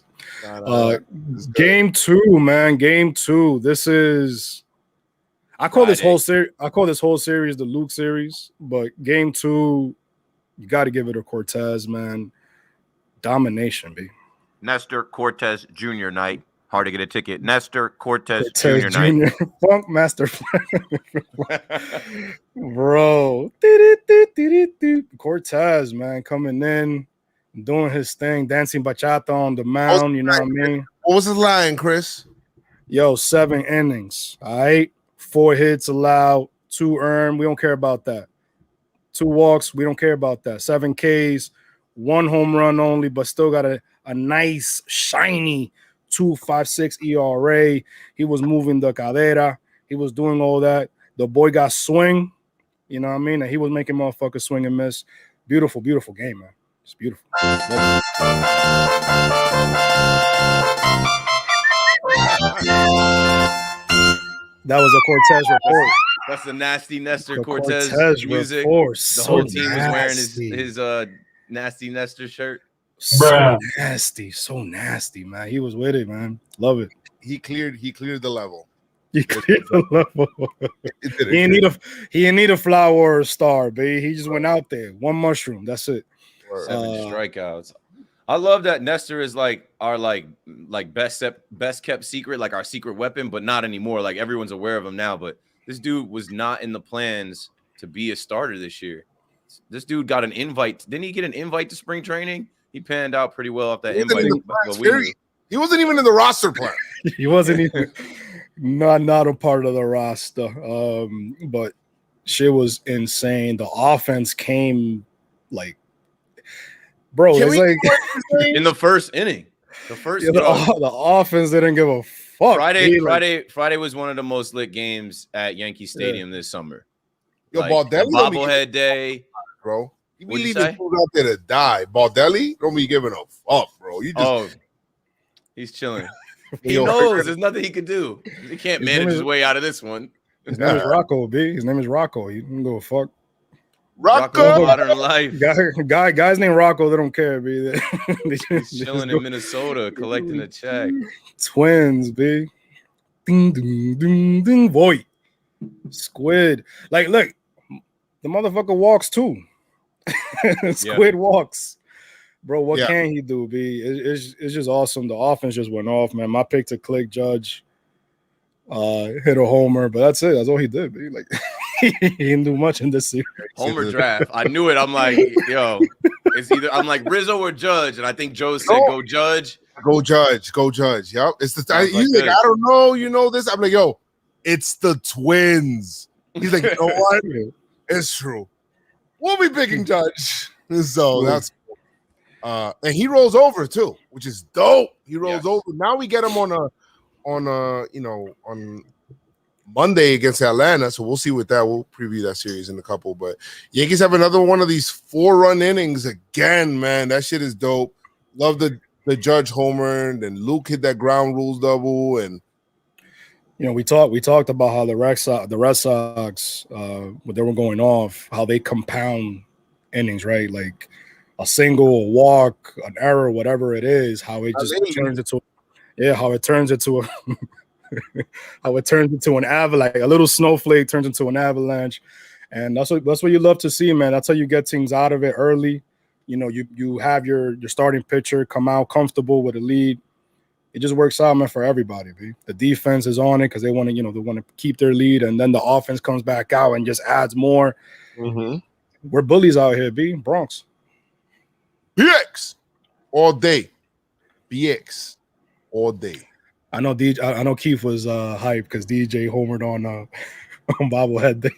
Game 2, man. Game 2. This is. I call this whole series the Luke series, but game 2, you got to give it a Cortez, man. Domination, B. Nestor Cortez Jr. night. Hard to get a ticket. Nestor Cortez Jr. night. Funk Master. Bro. Cortez, man, coming in, doing his thing, dancing bachata on the mound, you know what I mean? What was his line, Chris? 7 innings, all right? 4 hits allowed, 2 earned. We don't care about that. 2 walks. We don't care about that. 7 Ks, 1 home run only, but still got a nice, shiny 2.56 ERA. He was moving the cadera. He was doing all that. The boy got swing. You know what I mean? And he was making motherfuckers swing and miss. Beautiful, beautiful game, man. It's beautiful. That was a Cortez report. That's the nasty Nestor Cortez music. Report. The whole team was wearing his nasty Nestor shirt. So nasty, man. He was with it, man. Love it. He cleared the level. He cleared the level. He didn't need a flower or a star, baby. He just went out there. 1 mushroom. That's it. 7 strikeouts. I love that Nestor is like our like best kept secret, like our secret weapon, but not anymore. Like everyone's aware of him now. But this dude was not in the plans to be a starter this year. This dude got an invite. Didn't he get an invite to spring training? He panned out pretty well off that invite. He wasn't even in the roster plan. He wasn't even not a part of the roster. But shit was insane. The offense came like, bro, it's like in the first inning. The offense didn't give a fuck. Friday was one of the most lit games at Yankee Stadium this summer. Yo, Like, Baldelli the bobblehead day, bro. You be What'd you leaving say? fools out there to die. Baldelli don't be giving a fuck, bro. You just he's chilling. He Yo, knows there's nothing he can do. He can't His manage name is- his way out of this one. His name is Rocco, B. His name is Rocco. You can go fuck. Rocco Modern Life. Guys named Rocco, they don't care, B. He's chilling in Minnesota collecting a check. Twins, B. Ding, ding, ding, ding, boy. Squid. Like, look, the motherfucker walks too. Squid walks. Bro, what can he do, B? It's just awesome. The offense just went off, man. My pick to click Judge. Hit a homer, but that's it. That's all he did, B. Like, he didn't do much in this series. Homer draft. I knew it. I'm like, yo, it's either I'm like Rizzo or Judge, and I think Joe said go Judge. Go Judge. Go Judge. Yep. It's the time. He's like, I don't know. You know this? I'm like, yo, it's the Twins. He's like, you know what? It's true. We'll be picking Judge. So that's and he rolls over too, which is dope. He rolls over. Now we get him on Monday against Atlanta. So we'll see with that. We'll preview that series in a couple. But Yankees have another one of these 4-run innings again, man. That shit is dope. Love the Judge homer, and then Luke hit that ground rules double. And we talked about how the Red Sox, when they were going off, how they compound innings, right? Like a single, a walk, an error, whatever it is, how it just turns into an avalanche. A little snowflake turns into an avalanche, and that's what you love to see, man. That's how you get teams out of it early. You have your starting pitcher come out comfortable with a lead. It just works out, man, for everybody. B. The defense is on it because they want to keep their lead, and then the offense comes back out and just adds more. Mm-hmm. We're bullies out here, B. Bronx. BX all day. BX all day. I know Keith was hyped because DJ homered on bobblehead day.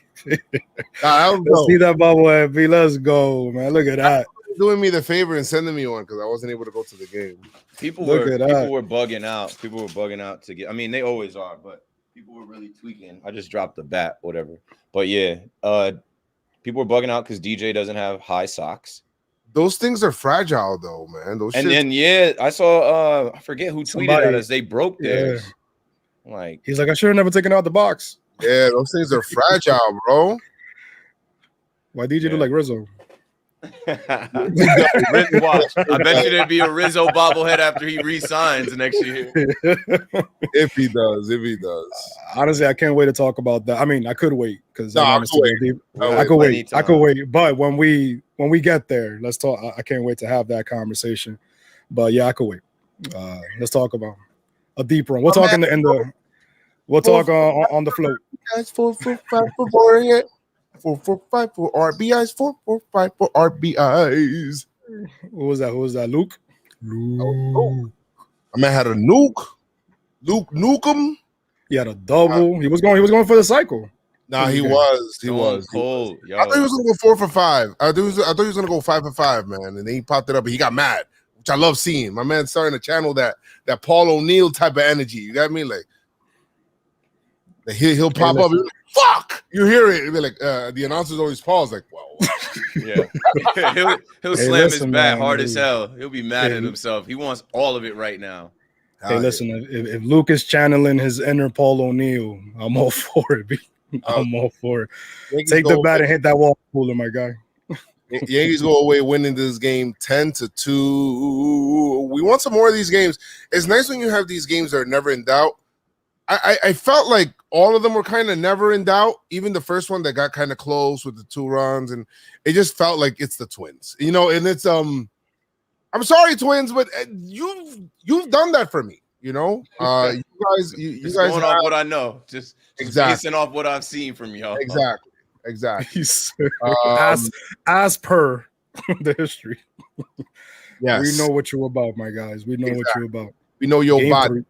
Let's see that bobblehead, B. Let's go, man. Look at that. Doing me the favor and sending me one because I wasn't able to go to the game. People were bugging out. People were bugging out to get. I mean, they always are, but people were really tweaking. I just dropped the bat, whatever. But yeah, people were bugging out because DJ doesn't have high socks. Those things are fragile, though, man. Then I saw I forget who tweeted at us. They broke theirs. Yeah. Like he's like, I should have never taken out the box. Yeah, those things are fragile, bro. Why DJ do like Rizzo? Watch. I bet you there'd be a Rizzo bobblehead after he re-signs next year. If he does. Honestly, I can't wait to talk about that. I mean, I could wait because I could wait. But when we get there, let's talk. I can't wait to have that conversation. But yeah, I could wait. Let's talk about a deep run. We'll talk on the float. Guys, 4-5 for Warrior. 4-4-5 for RBIs. 4-4-5 for RBIs. Who was that? Luke. I man had a nuke. Luke Nukem. He had a double. He was going for the cycle. Nah, he was. Cold. Yo. I thought he was gonna go 4 for 5. I thought he was gonna go 5 for 5, man. And then he popped it up and he got mad, which I love seeing. My man's starting to channel that Paul O'Neill type of energy. You got me? Like he'll pop up. Fuck! You hear it. It'll be like the announcers always pause. Like, well, yeah. he'll slam his bat hard as hell. He'll be mad at himself. He wants all of it right now. Hey, listen, if Luke is channeling his inner Paul O'Neill, I'm all for it. I'm all for it. Yankees Take the bat and hit that wall cooler, my guy. Yankees go away winning this game 10-2. We want some more of these games. It's nice when you have these games that are never in doubt. I felt like all of them were kind of never in doubt. Even the first one that got kind of close with the 2 runs, and it just felt like it's the Twins, And it's I'm sorry, Twins, but you've done that for me, you guys going off what I know, just basing off what I've seen from y'all. Exactly. As per the history, yes, we know what you're about, my guys. We know what you're about. We know your Game body. 3.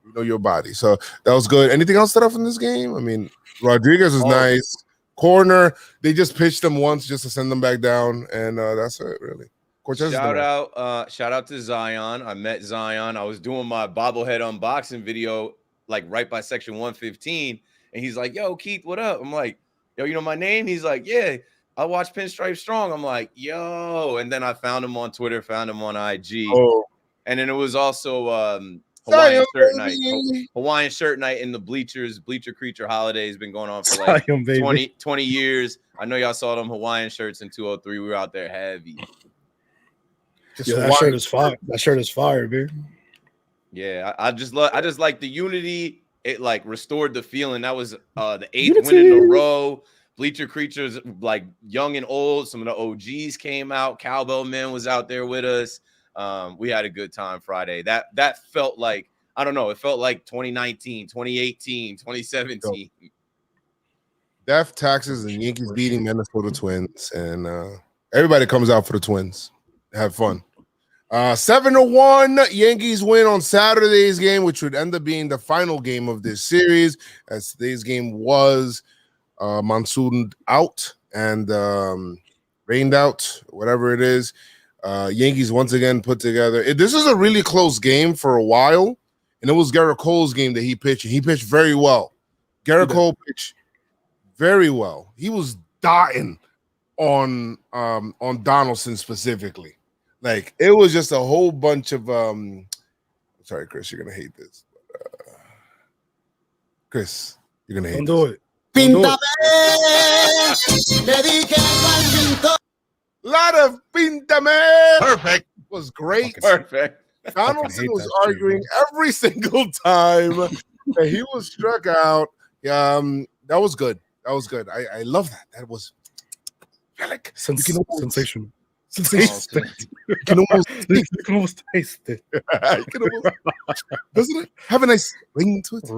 We know your body. So that was good. Anything else set up in this game? I mean, Rodriguez was nice. Corner, they just pitched him once just to send them back down, and that's it, really. Shout out to Zion. I met Zion. I was doing my bobblehead unboxing video like right by section 115. And he's like, yo, Keith, what up? I'm like, yo, you know my name? He's like, yeah, I watch Pinstripestrong. I'm like, yo. And then I found him on Twitter, found him on IG. Oh. And then it was also Hawaiian shirt night. Baby. Hawaiian shirt night in the bleachers. Bleacher Creature holiday has been going on for like 20 years. I know y'all saw them Hawaiian shirts in 203. We were out there heavy. Yeah, that shirt is fire. That shirt is fire, dude. Yeah, I just like the unity. It like restored the feeling. That was the 8th win in a row. Bleacher Creatures, like young and old. Some of the OGs came out. Cowbell Man was out there with us. We had a good time Friday. That felt like, I don't know, it felt like 2019, 2018, 2017. Death, taxes, and Yankees beating Minnesota Twins. And everybody comes out for the Twins. Have fun. 7-1 Yankees win on Saturday's game, which would end up being the final game of this series, as today's game was monsooned out and rained out, whatever it is. Yankees once again put together. This is a really close game for a while, and it was Garrett Cole's game that he pitched, and he pitched very well. Garrett Cole pitched very well. He was dying on Donaldson specifically. Like, it was just a whole bunch of sorry, Chris, you're gonna hate this. Chris, you're gonna hate Don't this. do it. Lot of Pintame. Perfect. Was great. Perfect. Donaldson was arguing every single time that he was struck out. That was good. That was good. I love that. That was like sensational. You can almost taste it. Doesn't it have a nice ring to it?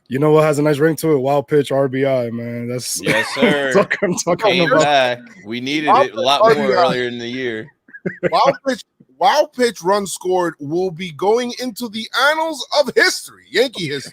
You know what has a nice ring to it? Wild pitch RBI, man. That's yes, sir. I'm talking Came about. back. We needed it a lot more earlier in the year. Wild pitch run scored will be going into the annals of history, Yankee history,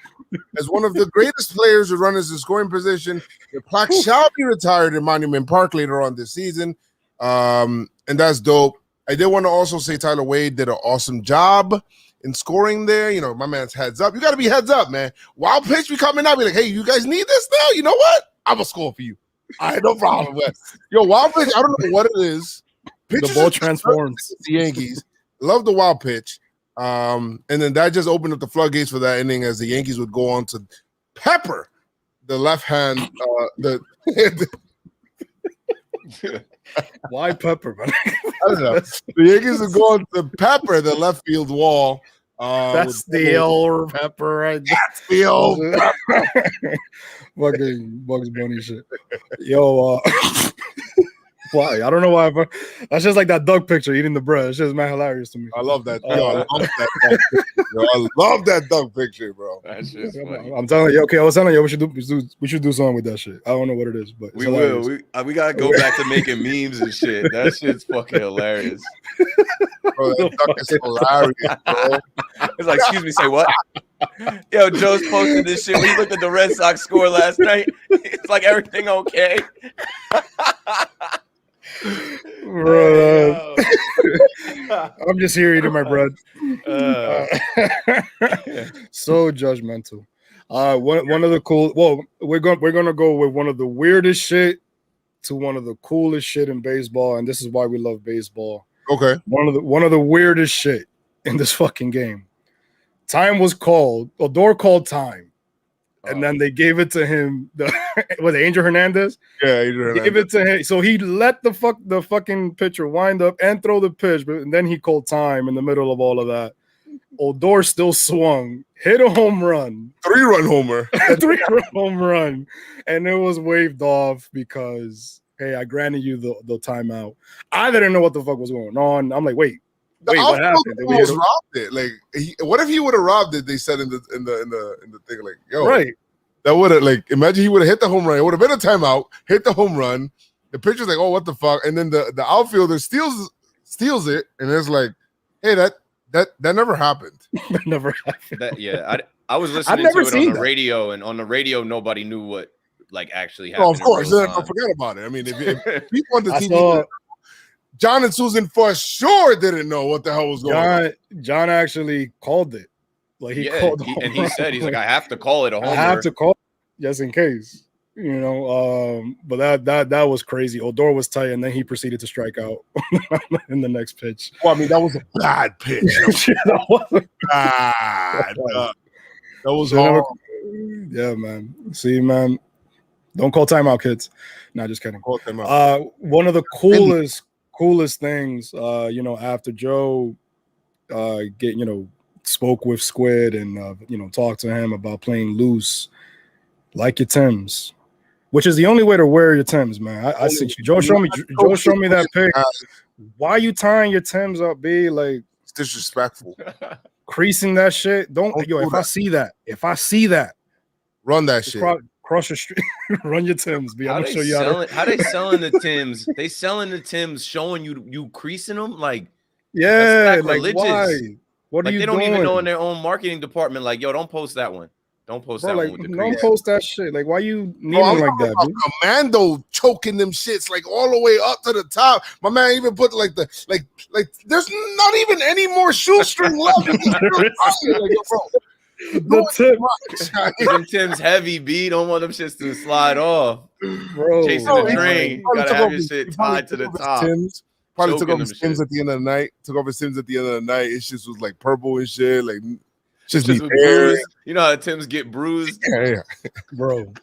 as one of the greatest players who run as a scoring position. The plaque shall be retired in Monument Park later on this season, and that's dope. I did want to also say Tyler Wade did an awesome job in scoring there. You know, my man's heads up. You got to be heads up, man. Wild pitch be coming out, be like, hey, you guys need this now? You know what? I'm going to score for you. I had no problem with it. Yo, wild pitch, I don't know what it is. The ball transforms. The Yankees love the wild pitch. And then that just opened up the floodgates for that inning, as the Yankees would go on to pepper the left hand. Why pepper, man? I don't know. The Yankees would go on to pepper the left field wall. That's the old pepper right there. That's the old fucking Bugs Bunny shit. Yo, why? I don't know why. That's just like that Doug picture eating the bread. It's just man hilarious to me. I love that. I love that Doug picture, bro. That's just funny. I'm telling you. Okay, I was telling you we should do something with that shit. I don't know what it is, but we will. We gotta go back to making memes and shit. That shit's fucking hilarious. Bro, that Doug is hilarious, bro. It's like, excuse me, say what? Yo, Joe's posted this shit. We looked at the Red Sox score last night. It's like, everything okay? Bro, I'm just here eating my bread. So judgmental. One of the cool. Well, we're gonna go with one of the weirdest shit to one of the coolest shit in baseball, and this is why we love baseball. Okay. One of the weirdest shit in this fucking game. Time was called. Odor called time. And then they gave it to him. Was it Angel Hernandez? Yeah, Angel Hernandez. Gave it to him. So he let the fucking pitcher wind up and throw the pitch, but then he called time in the middle of all of that. Odor still swung, hit a home run. 3-run homer. 3-run home run. And it was waved off because, hey, I granted you the timeout. I didn't know what the fuck was going on. I'm like, wait, what happened? Almost robbed it. Like, what if he would have robbed it? They said in the thing, like, yo, right. That would have, like, imagine he would have hit the home run. It would have been a timeout. Hit the home run. The pitcher's like, oh, what the fuck? And then the outfielder steals it, and it's like, hey, that never happened. That never happened. I was listening to it on the radio, and on the radio, nobody knew what like actually happened. Oh, of course, I forgot about it. I mean, if people on the TV. John and Susan for sure didn't know what the hell was going on. John actually called it. Like he called, and he said he's like, I have to call it a homer. I have to call just in case, you know. But that was crazy. Odor was tight, and then he proceeded to strike out in the next pitch. Well, I mean, that was a bad pitch. That was Bad. That was horrible. Yeah, man. See, man, don't call timeout, kids. No, just kidding. Call timeout. One of the coolest things, you know, after Joe spoke with Squid and you know, talked to him about playing loose, like your Timbs, which is the only way to wear your Timbs, man. I see Joe showed me that pic. Why you tying your Timbs up, B? Like, it's disrespectful. Creasing that shit. If I see that, run that shit. Cross your street, run your Timbs, B. I'm gonna show you how they selling the Timbs. They selling the Timbs, showing you creasing them, like, yeah, like why? What are like you they don't doing? even know in their own marketing department, like, yo, don't post that one. Don't post that one with the crease. Don't post that shit. Like, why you kneeling like that, dude? Commando choking them shits like all the way up to the top. My man even put like there's not even any more shoestring left. Them Tim's heavy, B. Don't want them shits to slide off. Bro, chasing the train. You gotta have your shit tied to the top. Probably took off his Timbs at the end of the night. It just was like purple and shit. Like, just bruised. You know how Timbs get bruised? Yeah. Bro.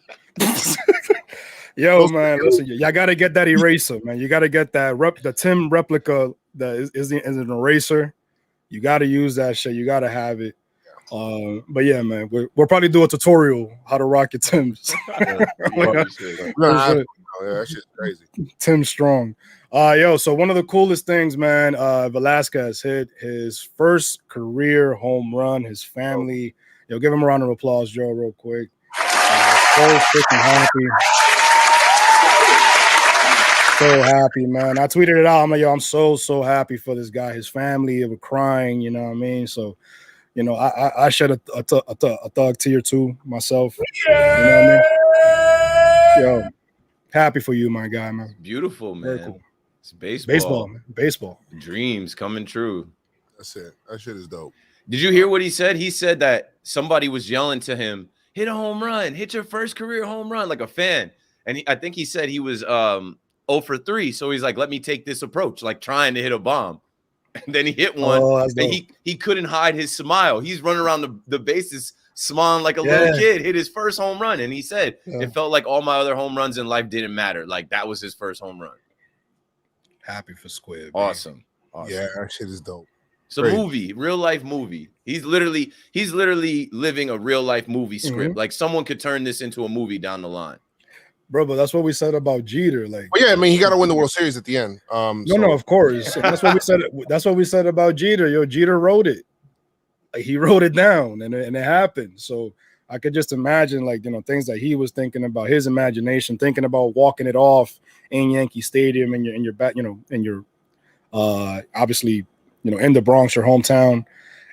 Yo, man, listen, y'all gotta get that eraser, man. You gotta get that the Tim replica that is an eraser. You gotta use that shit. You gotta have it. But yeah, man, we'll probably do a tutorial how to rock your Timbs. That shit's crazy. Tim Strong. Yo, so one of the coolest things, man, Velasquez hit his first career home run. His family, give him a round of applause, Joe, real quick. So freaking happy. So happy, man. I tweeted it out. I'm like, yo, I'm so happy for this guy. His family were crying, you know what I mean? So, you know, I shed a thug tear too myself. Yeah! You know what I mean? Yo, happy for you, my guy, man. Beautiful, man. Very cool. It's baseball. Baseball, man. Baseball. Dreams coming true. That's it. That shit is dope. Did you hear what he said? He said that somebody was yelling to him, hit a home run, hit your first career home run, like a fan. And I think he said he was 0 for 3. So he's like, let me take this approach, like trying to hit a bomb. And then he hit one, and he couldn't hide his smile. He's running around the bases smiling like a little kid, hit his first home run. And he said, it felt like all my other home runs in life didn't matter. Like that was his first home run. Happy for Squid. Awesome. Yeah, that shit is dope. It's a movie, real life movie. He's literally living a real life movie script. Like someone could turn this into a movie down the line. Bro, but that's what we said about Jeter. Like, well, yeah, I mean, he got to win the World Series at the end. No, of course. That's what we said. That's what we said about Jeter. Yo, Jeter wrote it. Like, he wrote it down, and it happened. So I could just imagine, like, you know, things that he was thinking about, his imagination, thinking about walking it off in Yankee Stadium, in your back, you know, in your obviously, you know, in the Bronx, your hometown.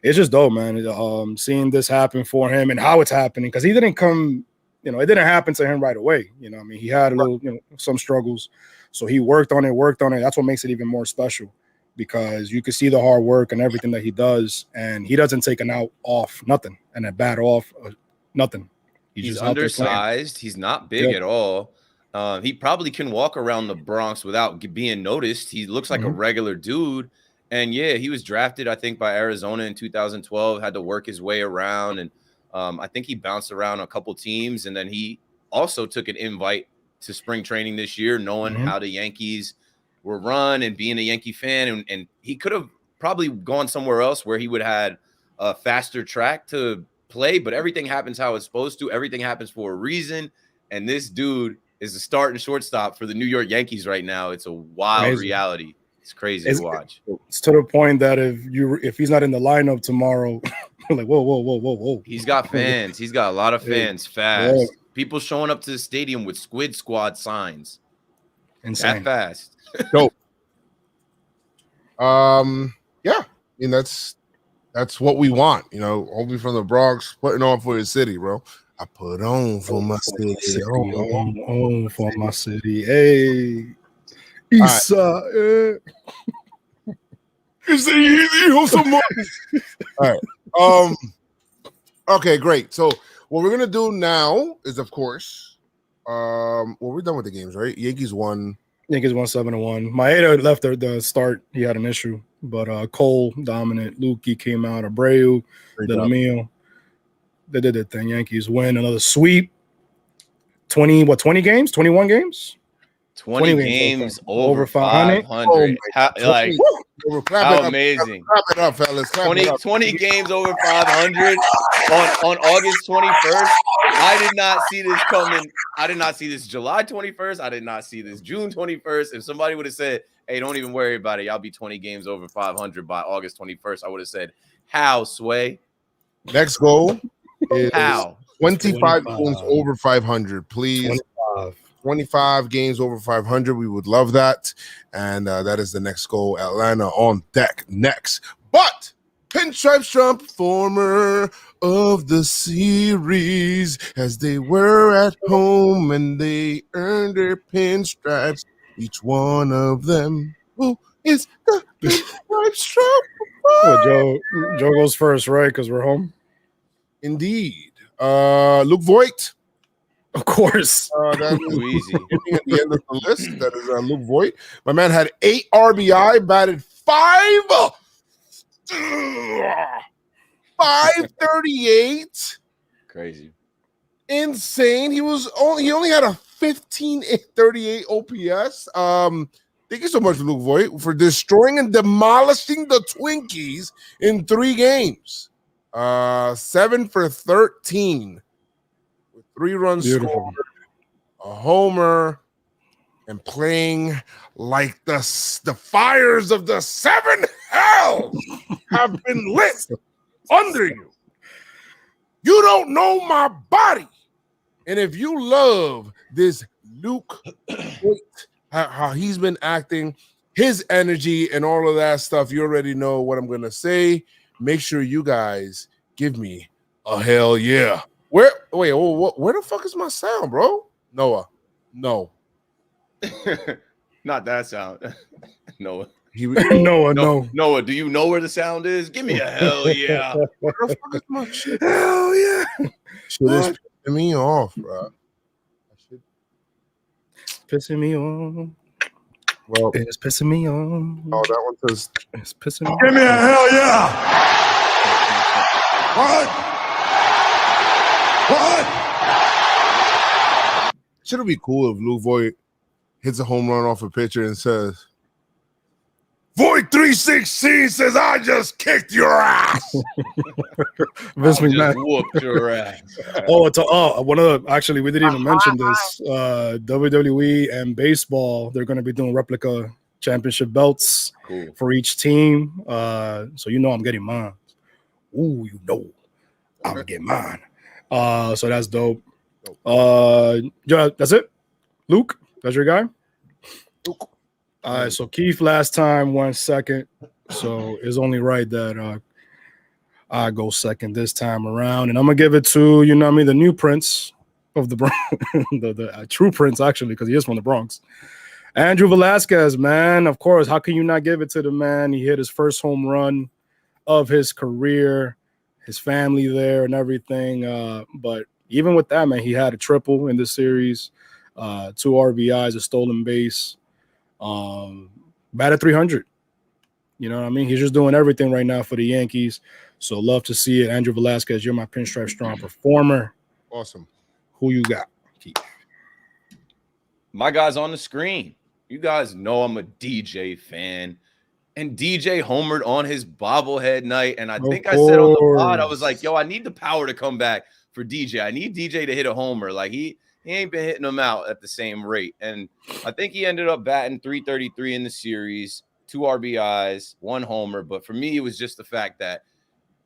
It's just dope, man. Seeing this happen for him and how it's happening, because he didn't come. You know, it didn't happen to him right away. You know, I mean, he had a little, you know, some struggles. So he worked on it. That's what makes it even more special, because you can see the hard work and everything that he does. And he doesn't take an out off, nothing. And a bat off, nothing. He's just undersized. He's not big at all. He probably can walk around the Bronx without being noticed. He looks like a regular dude. And yeah, he was drafted, I think, by Arizona in 2012, had to work his way around. And I think he bounced around a couple teams, and then he also took an invite to spring training this year, knowing how the Yankees were run and being a Yankee fan. And he could have probably gone somewhere else where he would have had a faster track to play, but everything happens how it's supposed to. Everything happens for a reason. And this dude is a starting shortstop for the New York Yankees right now. It's a wild reality. It's crazy to watch. It's to the point that if he's not in the lineup tomorrow, like, whoa. He's got fans. He's got a lot of fans fast. Yeah. People showing up to the stadium with Squid Squad signs. Insane. That fast. Dope. Yeah. I mean, that's what we want, you know, only from the Bronx, putting on for his city, bro. I put on for my city. On for my city. Hey. Isa. Is it easy or some more? All right. Okay, great. So what we're gonna do now is, of course, well, we're done with the games, right? Yankees won. Yankees won 7-1. Maeda left at the start. He had an issue, but Cole dominant. Lukey came out. Abreu, Great De La job. Mio. They did their thing. Yankees win another sweep. 20 games? 21 games? 20 games games over over 500. 500. How, like, We're clap how it up, amazing. clap it up, fellas. Clap 20, it up. 20 games over 500 on August 21st. I did not see this coming. I did not see this July 21st. I did not see this June 21st. If somebody would have said, hey, don't even worry about it, y'all be 20 games over 500 by August 21st, I would have said, how, Sway? Next goal is How? 25 games over 500, please. 25 games over 500. We would love that. And that is the next goal. Atlanta on deck next. But Pinstripestrong, performer of the series, as they were at home and they earned their pinstripes, each one of them. Who is the Pinstripestrong? Oh, Joe goes first, right? Because we're home. Indeed. Luke Voigt. Of course. That is Too easy. at the end of the list. That is Luke Voigt. My man had 8 RBI, batted 538. Crazy. Insane. He only had a 1538 OPS. Thank you so much, Luke Voigt, for destroying and demolishing the Twinkies in 3 games. 7 for 13. 3 runs scored, a homer, and playing like the fires of the 7 hells have been lit under you. You don't know my body. And if you love this Luke, how he's been acting, his energy and all of that stuff, you already know what I'm going to say. Make sure you guys give me a hell yeah. Where the fuck is my sound, bro? Noah, no. Not that sound. Noah. Noah, do you know where the sound is? Give me a hell yeah. Where the fuck is my shit? Hell yeah. Shit is pissing me off, bro. Pissing me off. Well, it's pissing me off. Oh, that one says it's pissing me off. Give me a hell yeah. What? Should it be cool if Luke Voigt hits a home run off a pitcher and says, Voigt 316 says, I just kicked your ass. Vince I just McMahon whooped your ass. One of the, actually, we didn't even mention this. WWE and baseball, they're going to be doing replica championship belts for each team. So I'm getting mine. Ooh, I'm getting mine. So that's dope. That's it. Luke, that's your guy. Luke. All right. So Keith last time went second, so it's only right that I go second this time around, and I'm gonna give it to the new prince of the Bronx, the true prince actually, because he is from the Bronx. Andrew Velasquez, man. Of course, how can you not give it to the man? He hit his first home run of his career, his family there and everything. But even with that, man, he had a triple in this series, 2 RBIs, a stolen base, batted 300. You know what I mean? He's just doing everything right now for the Yankees. So love to see it. Andrew Velasquez, you're my Pinstripestrong performer. Awesome. Who you got, Keith? My guy's on the screen. You guys know I'm a DJ fan. And DJ homered on his bobblehead night. And I think I said on the pod, I was like, yo, I need the power to come back for DJ. I need DJ to hit a homer. Like he ain't been hitting them out at the same rate. And I think he ended up batting 333 in the series, 2 RBIs, 1 homer. But for me, it was just the fact that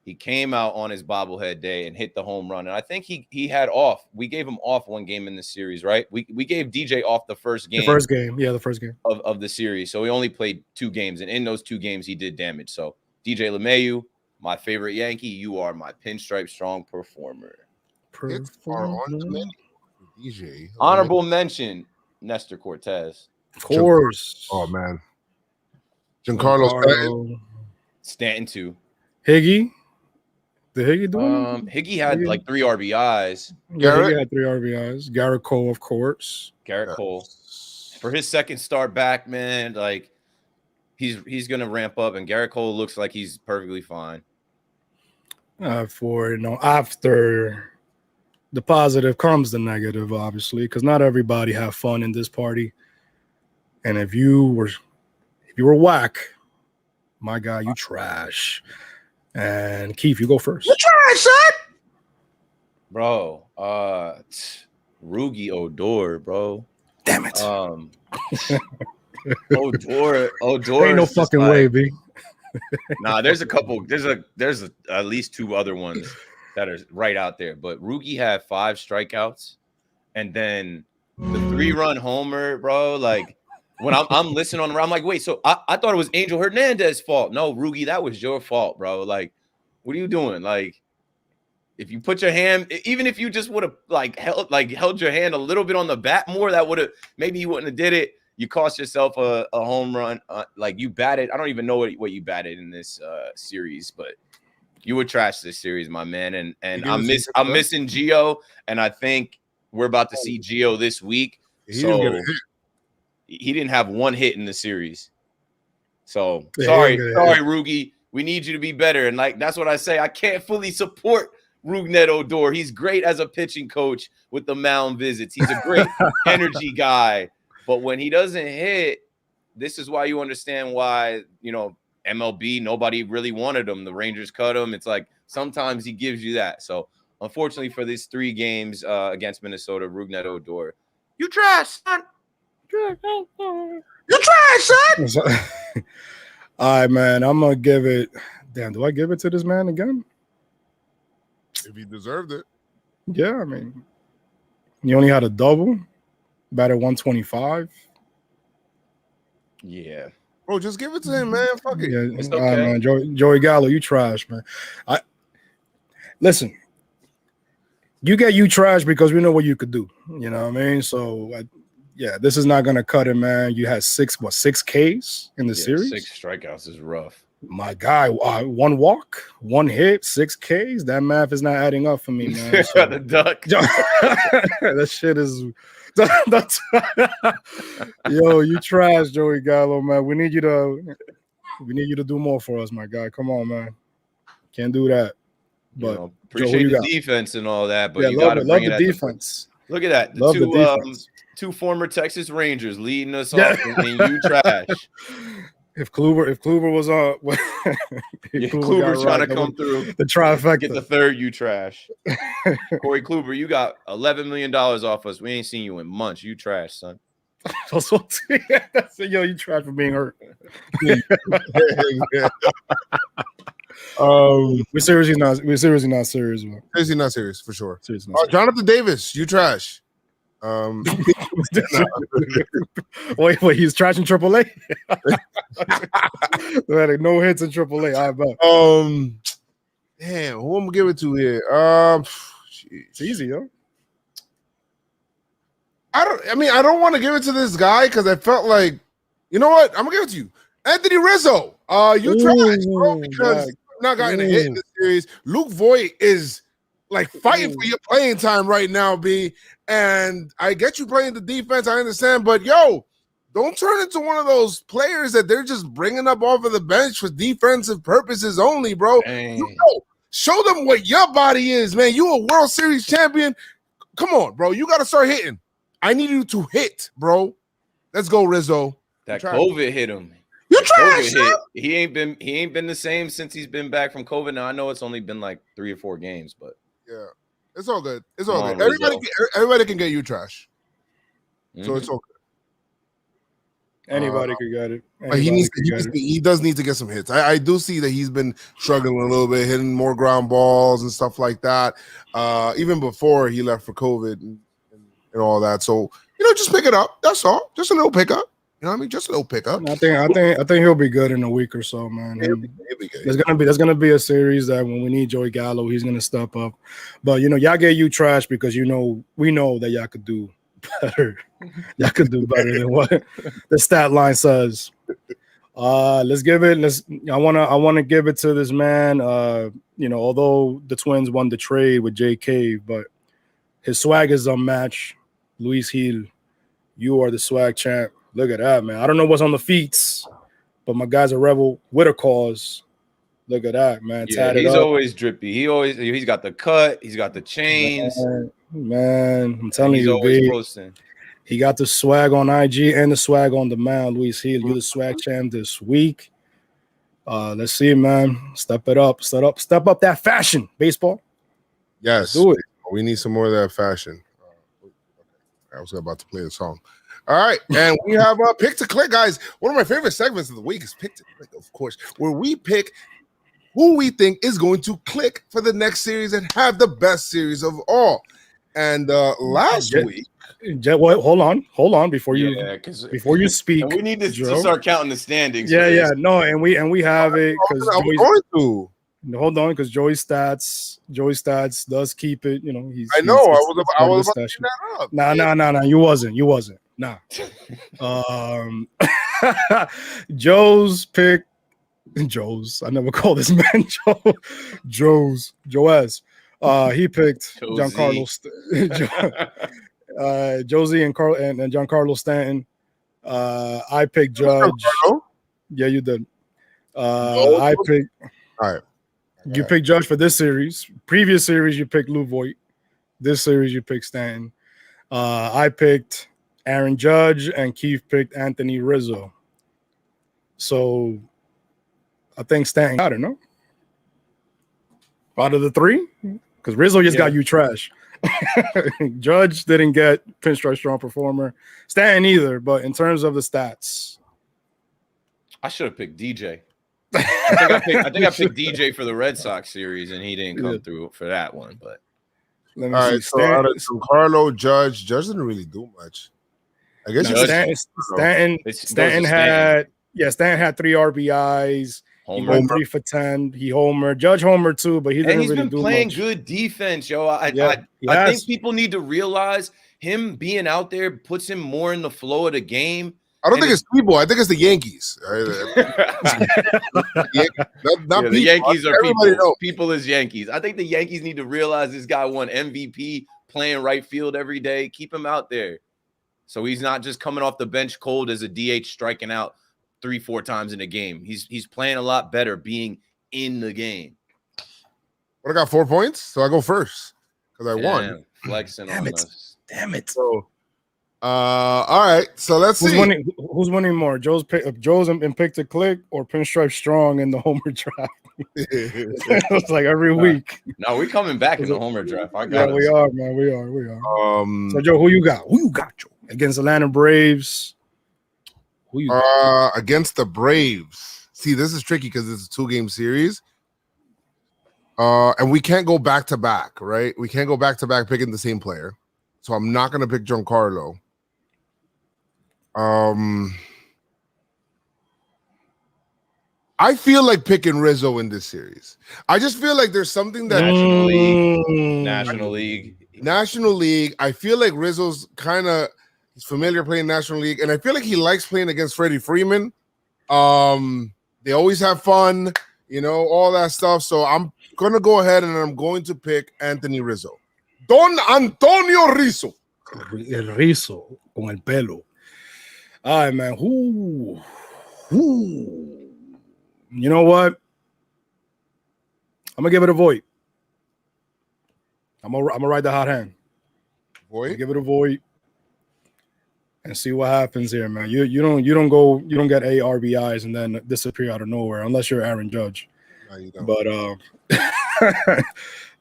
he came out on his bobblehead day and hit the home run. And I think he had off. We gave him off 1 game in the series, right? We gave DJ off the first game. The first game. Yeah, the first game. Of the series. So he only played 2 games. And in those 2 games, he did damage. So DJ LeMahieu, my favorite Yankee, you are my Pinstripestrong performer. DJ. Honorable mention, Nestor Cortez. Of course. Oh, man. Giancarlo Stanton too. Higgy. Did Higgy do it? Higgy had like 3 RBIs. Yeah, Garrett? Higgy had 3 RBIs. Garrett Cole, of course. Garrett Cole. For his second start back, man, like he's gonna ramp up, and Garrett Cole looks like he's perfectly fine. After the positive comes the negative, obviously, because not everybody have fun in this party. And if you were whack, my guy, you trash. And Keith, you go first. You trash, son. Bro, Rugi Odor, bro. Damn it. Odor Ain't no fucking way, B. Nah, there's a couple. There's at least 2 other ones that are right out there. But Rugi had 5 strikeouts, and then the 3-run homer, bro. Like when I'm listening on the, I'm like, wait, so I thought it was Angel Hernandez's fault. No, Rugi, that was your fault, bro. Like, what are you doing? Like, if you put your hand, even if you just would have held your hand a little bit on the bat more, that would have, maybe you wouldn't have did it. You cost yourself a home run. Like you batted. I don't even know what you batted in this series, but you would trash this series, my man. And I'm missing Gio, and I think we're about to see Gio this week. He didn't have 1 hit in the series. So sorry, Rugi. We need you to be better. And like that's what I say. I can't fully support Rougned Odor. He's great as a pitching coach with the mound visits. He's a great energy guy. But when he doesn't hit, this is why you understand why, MLB, nobody really wanted him. The Rangers cut him. It's like sometimes he gives you that. So unfortunately for these 3 games against Minnesota, Rougned Odor, you trash, son. You trash, son. All right, man. I'm gonna give it. Damn, do I give it to this man again? If he deserved it. Yeah, I mean, he only had a double, batted 125. Yeah. Bro, just give it to him, man. Fuck it. Yeah, It's okay. man. Joey Gallo, you trash, man. Listen. You get you trash because we know what you could do. You know what I mean? So, this is not gonna cut it, man. You had 6 Ks in the series. 6 strikeouts is rough. My guy, 1 walk, 1 hit, 6 Ks. That math is not adding up for me, man. So, the duck. that shit is. Yo, you trash, Joey Gallo, man. We need you to do more for us, my guy. Come on, man. Can't do that. But appreciate Joe, the defense and all that, but yeah, you gotta bring it the defense. Look at that. Love the defense. 2 former Texas Rangers leading us off, and you trash. If Kluber was on, Kluber's trying to come through the trifecta. Get the 3rd, you trash. Corey Kluber, you got $11 million off us. We ain't seen you in months. You trash, son. Yo, you trash for being hurt. We're seriously not serious. Man. Seriously not serious for sure. Seriously not serious. Jonathan Davis, you trash. Wait, he's trashing AAA. No hits in AAA. I bet. Damn, who I'm gonna give it to here? It's easy, yo. I don't want to give it to this guy because I felt like, you know what? I'm gonna give it to you, Anthony Rizzo. You trash, bro, because you've not gotten a hit in the series. Luke Voigt is like fighting for your playing time right now, B. And I get you playing the defense, I understand, but yo, don't turn into one of those players that they're just bringing up off of the bench for defensive purposes only, bro. Show them what your body is, man. You a World Series champion. Come on, bro. You got to start hitting. I need you to hit, bro. Let's go, Rizzo. That COVID hit him. You trash. He ain't been the same since he's been back from COVID. Now I know it's only been like 3 or 4 games, but yeah, it's all good. It's all good. Everybody can get you trash. So it's okay. Anybody could get it. But he does need to get some hits. I do see that he's been struggling a little bit, hitting more ground balls and stuff like that. Even before he left for COVID and all that. So, just pick it up. That's all. Just a little pickup. You know what I mean? Just a little pickup. I think he'll be good in a week or so, man. He'll be good. There's gonna be a series that when we need Joey Gallo, he's gonna step up. But y'all get you trash because we know that y'all could do better. Y'all could do better than what the stat line says. Let's give it. I wanna give it to this man. Although the Twins won the trade with JK, but his swag is unmatched. Luis Gil, you are the swag champ. Look at that, man. I don't know what's on the feet, but my guy's a rebel with a cause. Look at that, man. Yeah, he's always drippy. He's got the cut. He's got the chains. Man, I'm telling he's you, always B, posting. he got the swag on IG and the swag on the mound. Luis Gil, you're the swag champ this week. Let's see, man. Step it up. Step up that fashion. Baseball. Yes. Do it. We need some more of that fashion. I was about to play the song. All right, and we have a pick to click, guys. One of my favorite segments of the week is pick to click, of course, where we pick who we think is going to click for the next series and have the best series of all. And last week, hold on before you speak. And we need to start counting the standings. Yeah, no, and we have it because I'm going to. Hold on, because Joey Stats does keep it. I was about to bring that up. Nah. You wasn't. Nah. Joe's pick. Joe's. I never call this man Joe. Joe's. He picked Giancarlo. Josie and Carl and Giancarlo Stanton. I picked Judge. Yeah, you did. I picked. All right. You picked Judge for this series. Previous series, you picked Lou Voigt. This series, you picked Stanton. I picked Aaron Judge, and Keith picked Anthony Rizzo. So I think Stanton got it, no? Out of the three? Because Rizzo just got you trash. Judge didn't get Pinstripestrong performer. Stanton either, but in terms of the stats. I should have picked DJ. I think I picked DJ for the Red Sox series, and he didn't come through for that one. But all right, so out of Carlo, Judge didn't really do much. I guess Stanton had 3 RBIs. He went 3 for 10. He homered. Judge homered too, but he didn't really do much. He's been playing good defense, yo. I think people need to realize him being out there puts him more in the flow of the game. I don't think it's people. I think it's the Yankees. The Yankees are people. People is Yankees. I think the Yankees need to realize this guy won MVP, playing right field every day. Keep him out there, so he's not just coming off the bench cold as a DH, striking out 3-4 times in a game. He's playing a lot better being in the game. But I got 4 points, so I go first because I won. Flexing on us. Damn it. So, all right. So let's see. Who's winning more? Joe's and pick to click or Pinstripestrong in the homer draft? It's like every week. No, we're coming back in the homer draft. We are, man. We are. So Joe, who you got? Joe? Against Atlanta Braves. Who you got? Against the Braves. See, this is tricky because it's a 2-game series. And we can't go back to back, right? We can't go back to back picking the same player. So I'm not gonna pick Giancarlo. I feel like picking Rizzo in this series. I just feel like there's something that National League. I feel like Rizzo's he's familiar playing National League, and I feel like he likes playing against Freddie Freeman. They always have fun, all that stuff. So I'm gonna go ahead and I'm going to pick Anthony Rizzo. Don Antonio Rizzo. El Rizzo con el pelo. All right, man. Who? You know what? I'm gonna give it a Voigt. I'm gonna ride the hot hand. Voigt? Give it a Voigt and see what happens here, man. You don't get 8 RBIs and then disappear out of nowhere unless you're Aaron Judge. No, you don't.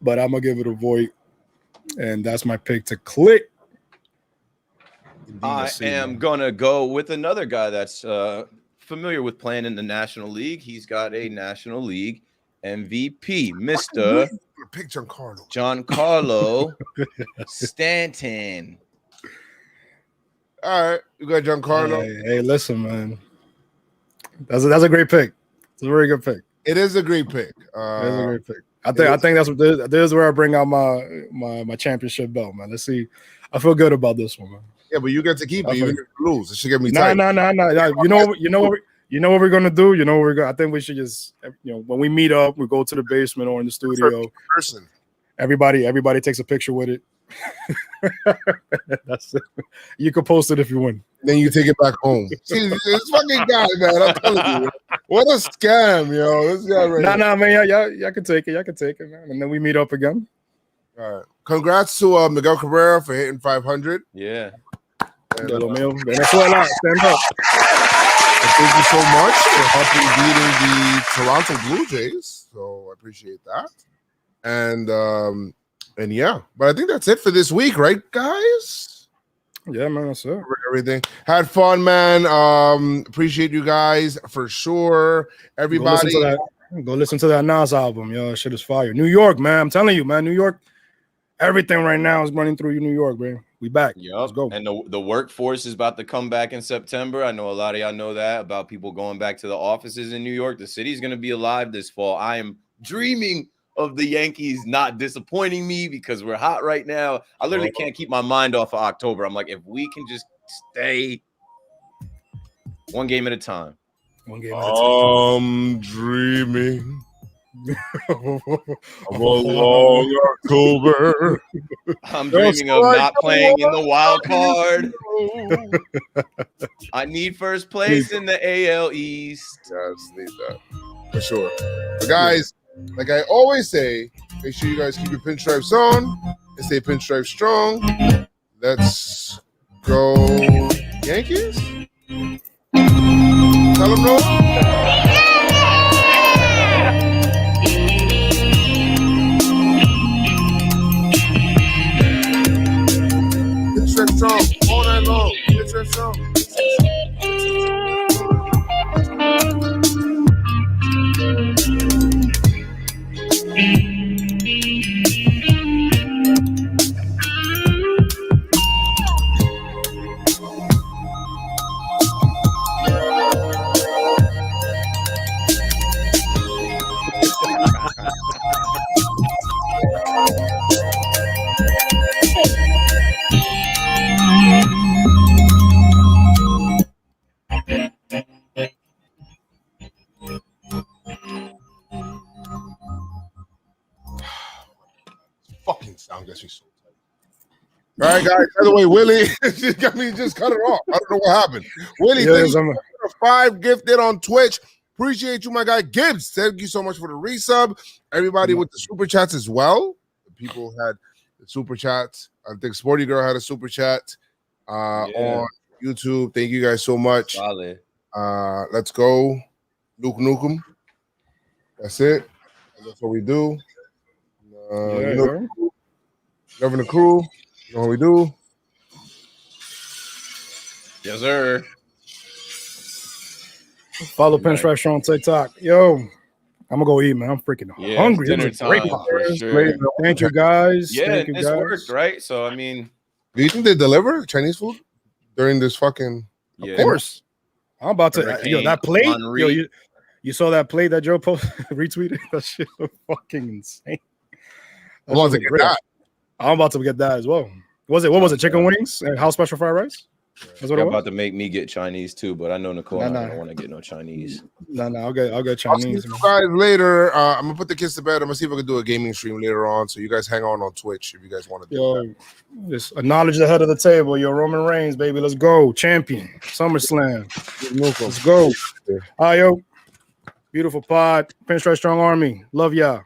But I'm gonna give it a Voigt. And that's my pick to click. I am going to go with another guy that's familiar with playing in the National League. He's got a National League MVP, Mr. Pick Giancarlo Stanton. All right, you got Giancarlo. Hey, listen, man. That's a great pick. It's a very good pick. It is a great pick. It is a great pick. I think that's what this is where I bring out my championship belt, man. Let's see. I feel good about this one, man. Yeah, but you get to keep it even if you lose. It should get me tight. No. You know You know what we're gonna do? You know what we're gonna. I think we should just, when we meet up, we go to the basement or in the studio. Person. Everybody takes a picture with it. That's it. You can post it if you win. Then you take it back home. See, this fucking guy, man. I'm telling you, what a scam, yo. This guy right Nah, man. Y'all can take it. Y'all can take it, man. And then we meet up again. All right. Congrats to Miguel Cabrera for hitting 500. Yeah. And, Venezuela, stand up. thank you so much for helping beating the Toronto Blue Jays. So I appreciate that. And yeah, but I think that's it for this week, right, guys? Yeah, man, that's it. Everything. Had fun, man. Appreciate you guys for sure. Everybody. Go listen to that Nas album, yo. That shit is fire. New York, man. I'm telling you, man. New York. Everything right now is running through New York, man. We back. Yep. Let's go. And the workforce is about to come back in September. I know a lot of y'all know that about people going back to the offices in New York. The city's going to be alive this fall. I am dreaming of the Yankees not disappointing me because we're hot right now. I literally can't keep my mind off of October. I'm like, if we can just stay one game at a time. One game at a time. I'm dreaming of a long October. I'm dreaming of not playing in the wild card. I need first place in the AL East. Yeah, I just need that for sure. But guys, like I always say, make sure you guys keep your pinstripes on and stay pinstripe strong. Let's go, Yankees. Tell them no. Pinstripe strong all night long. Pinstripe strong. Fucking sound gets me so tight. All right, guys. By the way, Willie, just cut it off. I don't know what happened. Willie, thank you for the 5 gifted on Twitch. Appreciate you, my guy. Gibbs, thank you so much for the resub. Everybody with the super chats as well. The people had the super chats. I think Sporty Girl had a super chat on YouTube. Thank you guys so much. Solid. Let's go. Nuke Nukem. That's it. That's what we do. Governor Crew, you know what we do. Yes, sir. Follow Pinstripe Strong on TikTok. Yo, I'm gonna go eat, man. I'm freaking hungry. Dinner time, for sure. Thank you, guys. Yeah, Thank you, this guys. worked, right? So I mean, do you think they deliver Chinese food during this fucking? Yeah. Of course. I'm about to. That plate. Yo, you saw that plate that Joe retweeted? That shit was fucking insane. I'm about to get that. I'm about to get that as well. What was it? Chicken wings and house special fried rice? That's what You're it was? about to make me get Chinese too, but I know Nicole I don't want to get no Chinese. No, I'll get Chinese. I'll see you guys later. I'm gonna put the kids to bed. I'm gonna see if I can do a gaming stream later on. So you guys hang on Twitch if you guys want to do that. Just acknowledge the head of the table. Yo, Roman Reigns, baby. Let's go. Champion. SummerSlam. Let's go. All right, yo. Beautiful pod. Pinstripe Strong Army. Love y'all.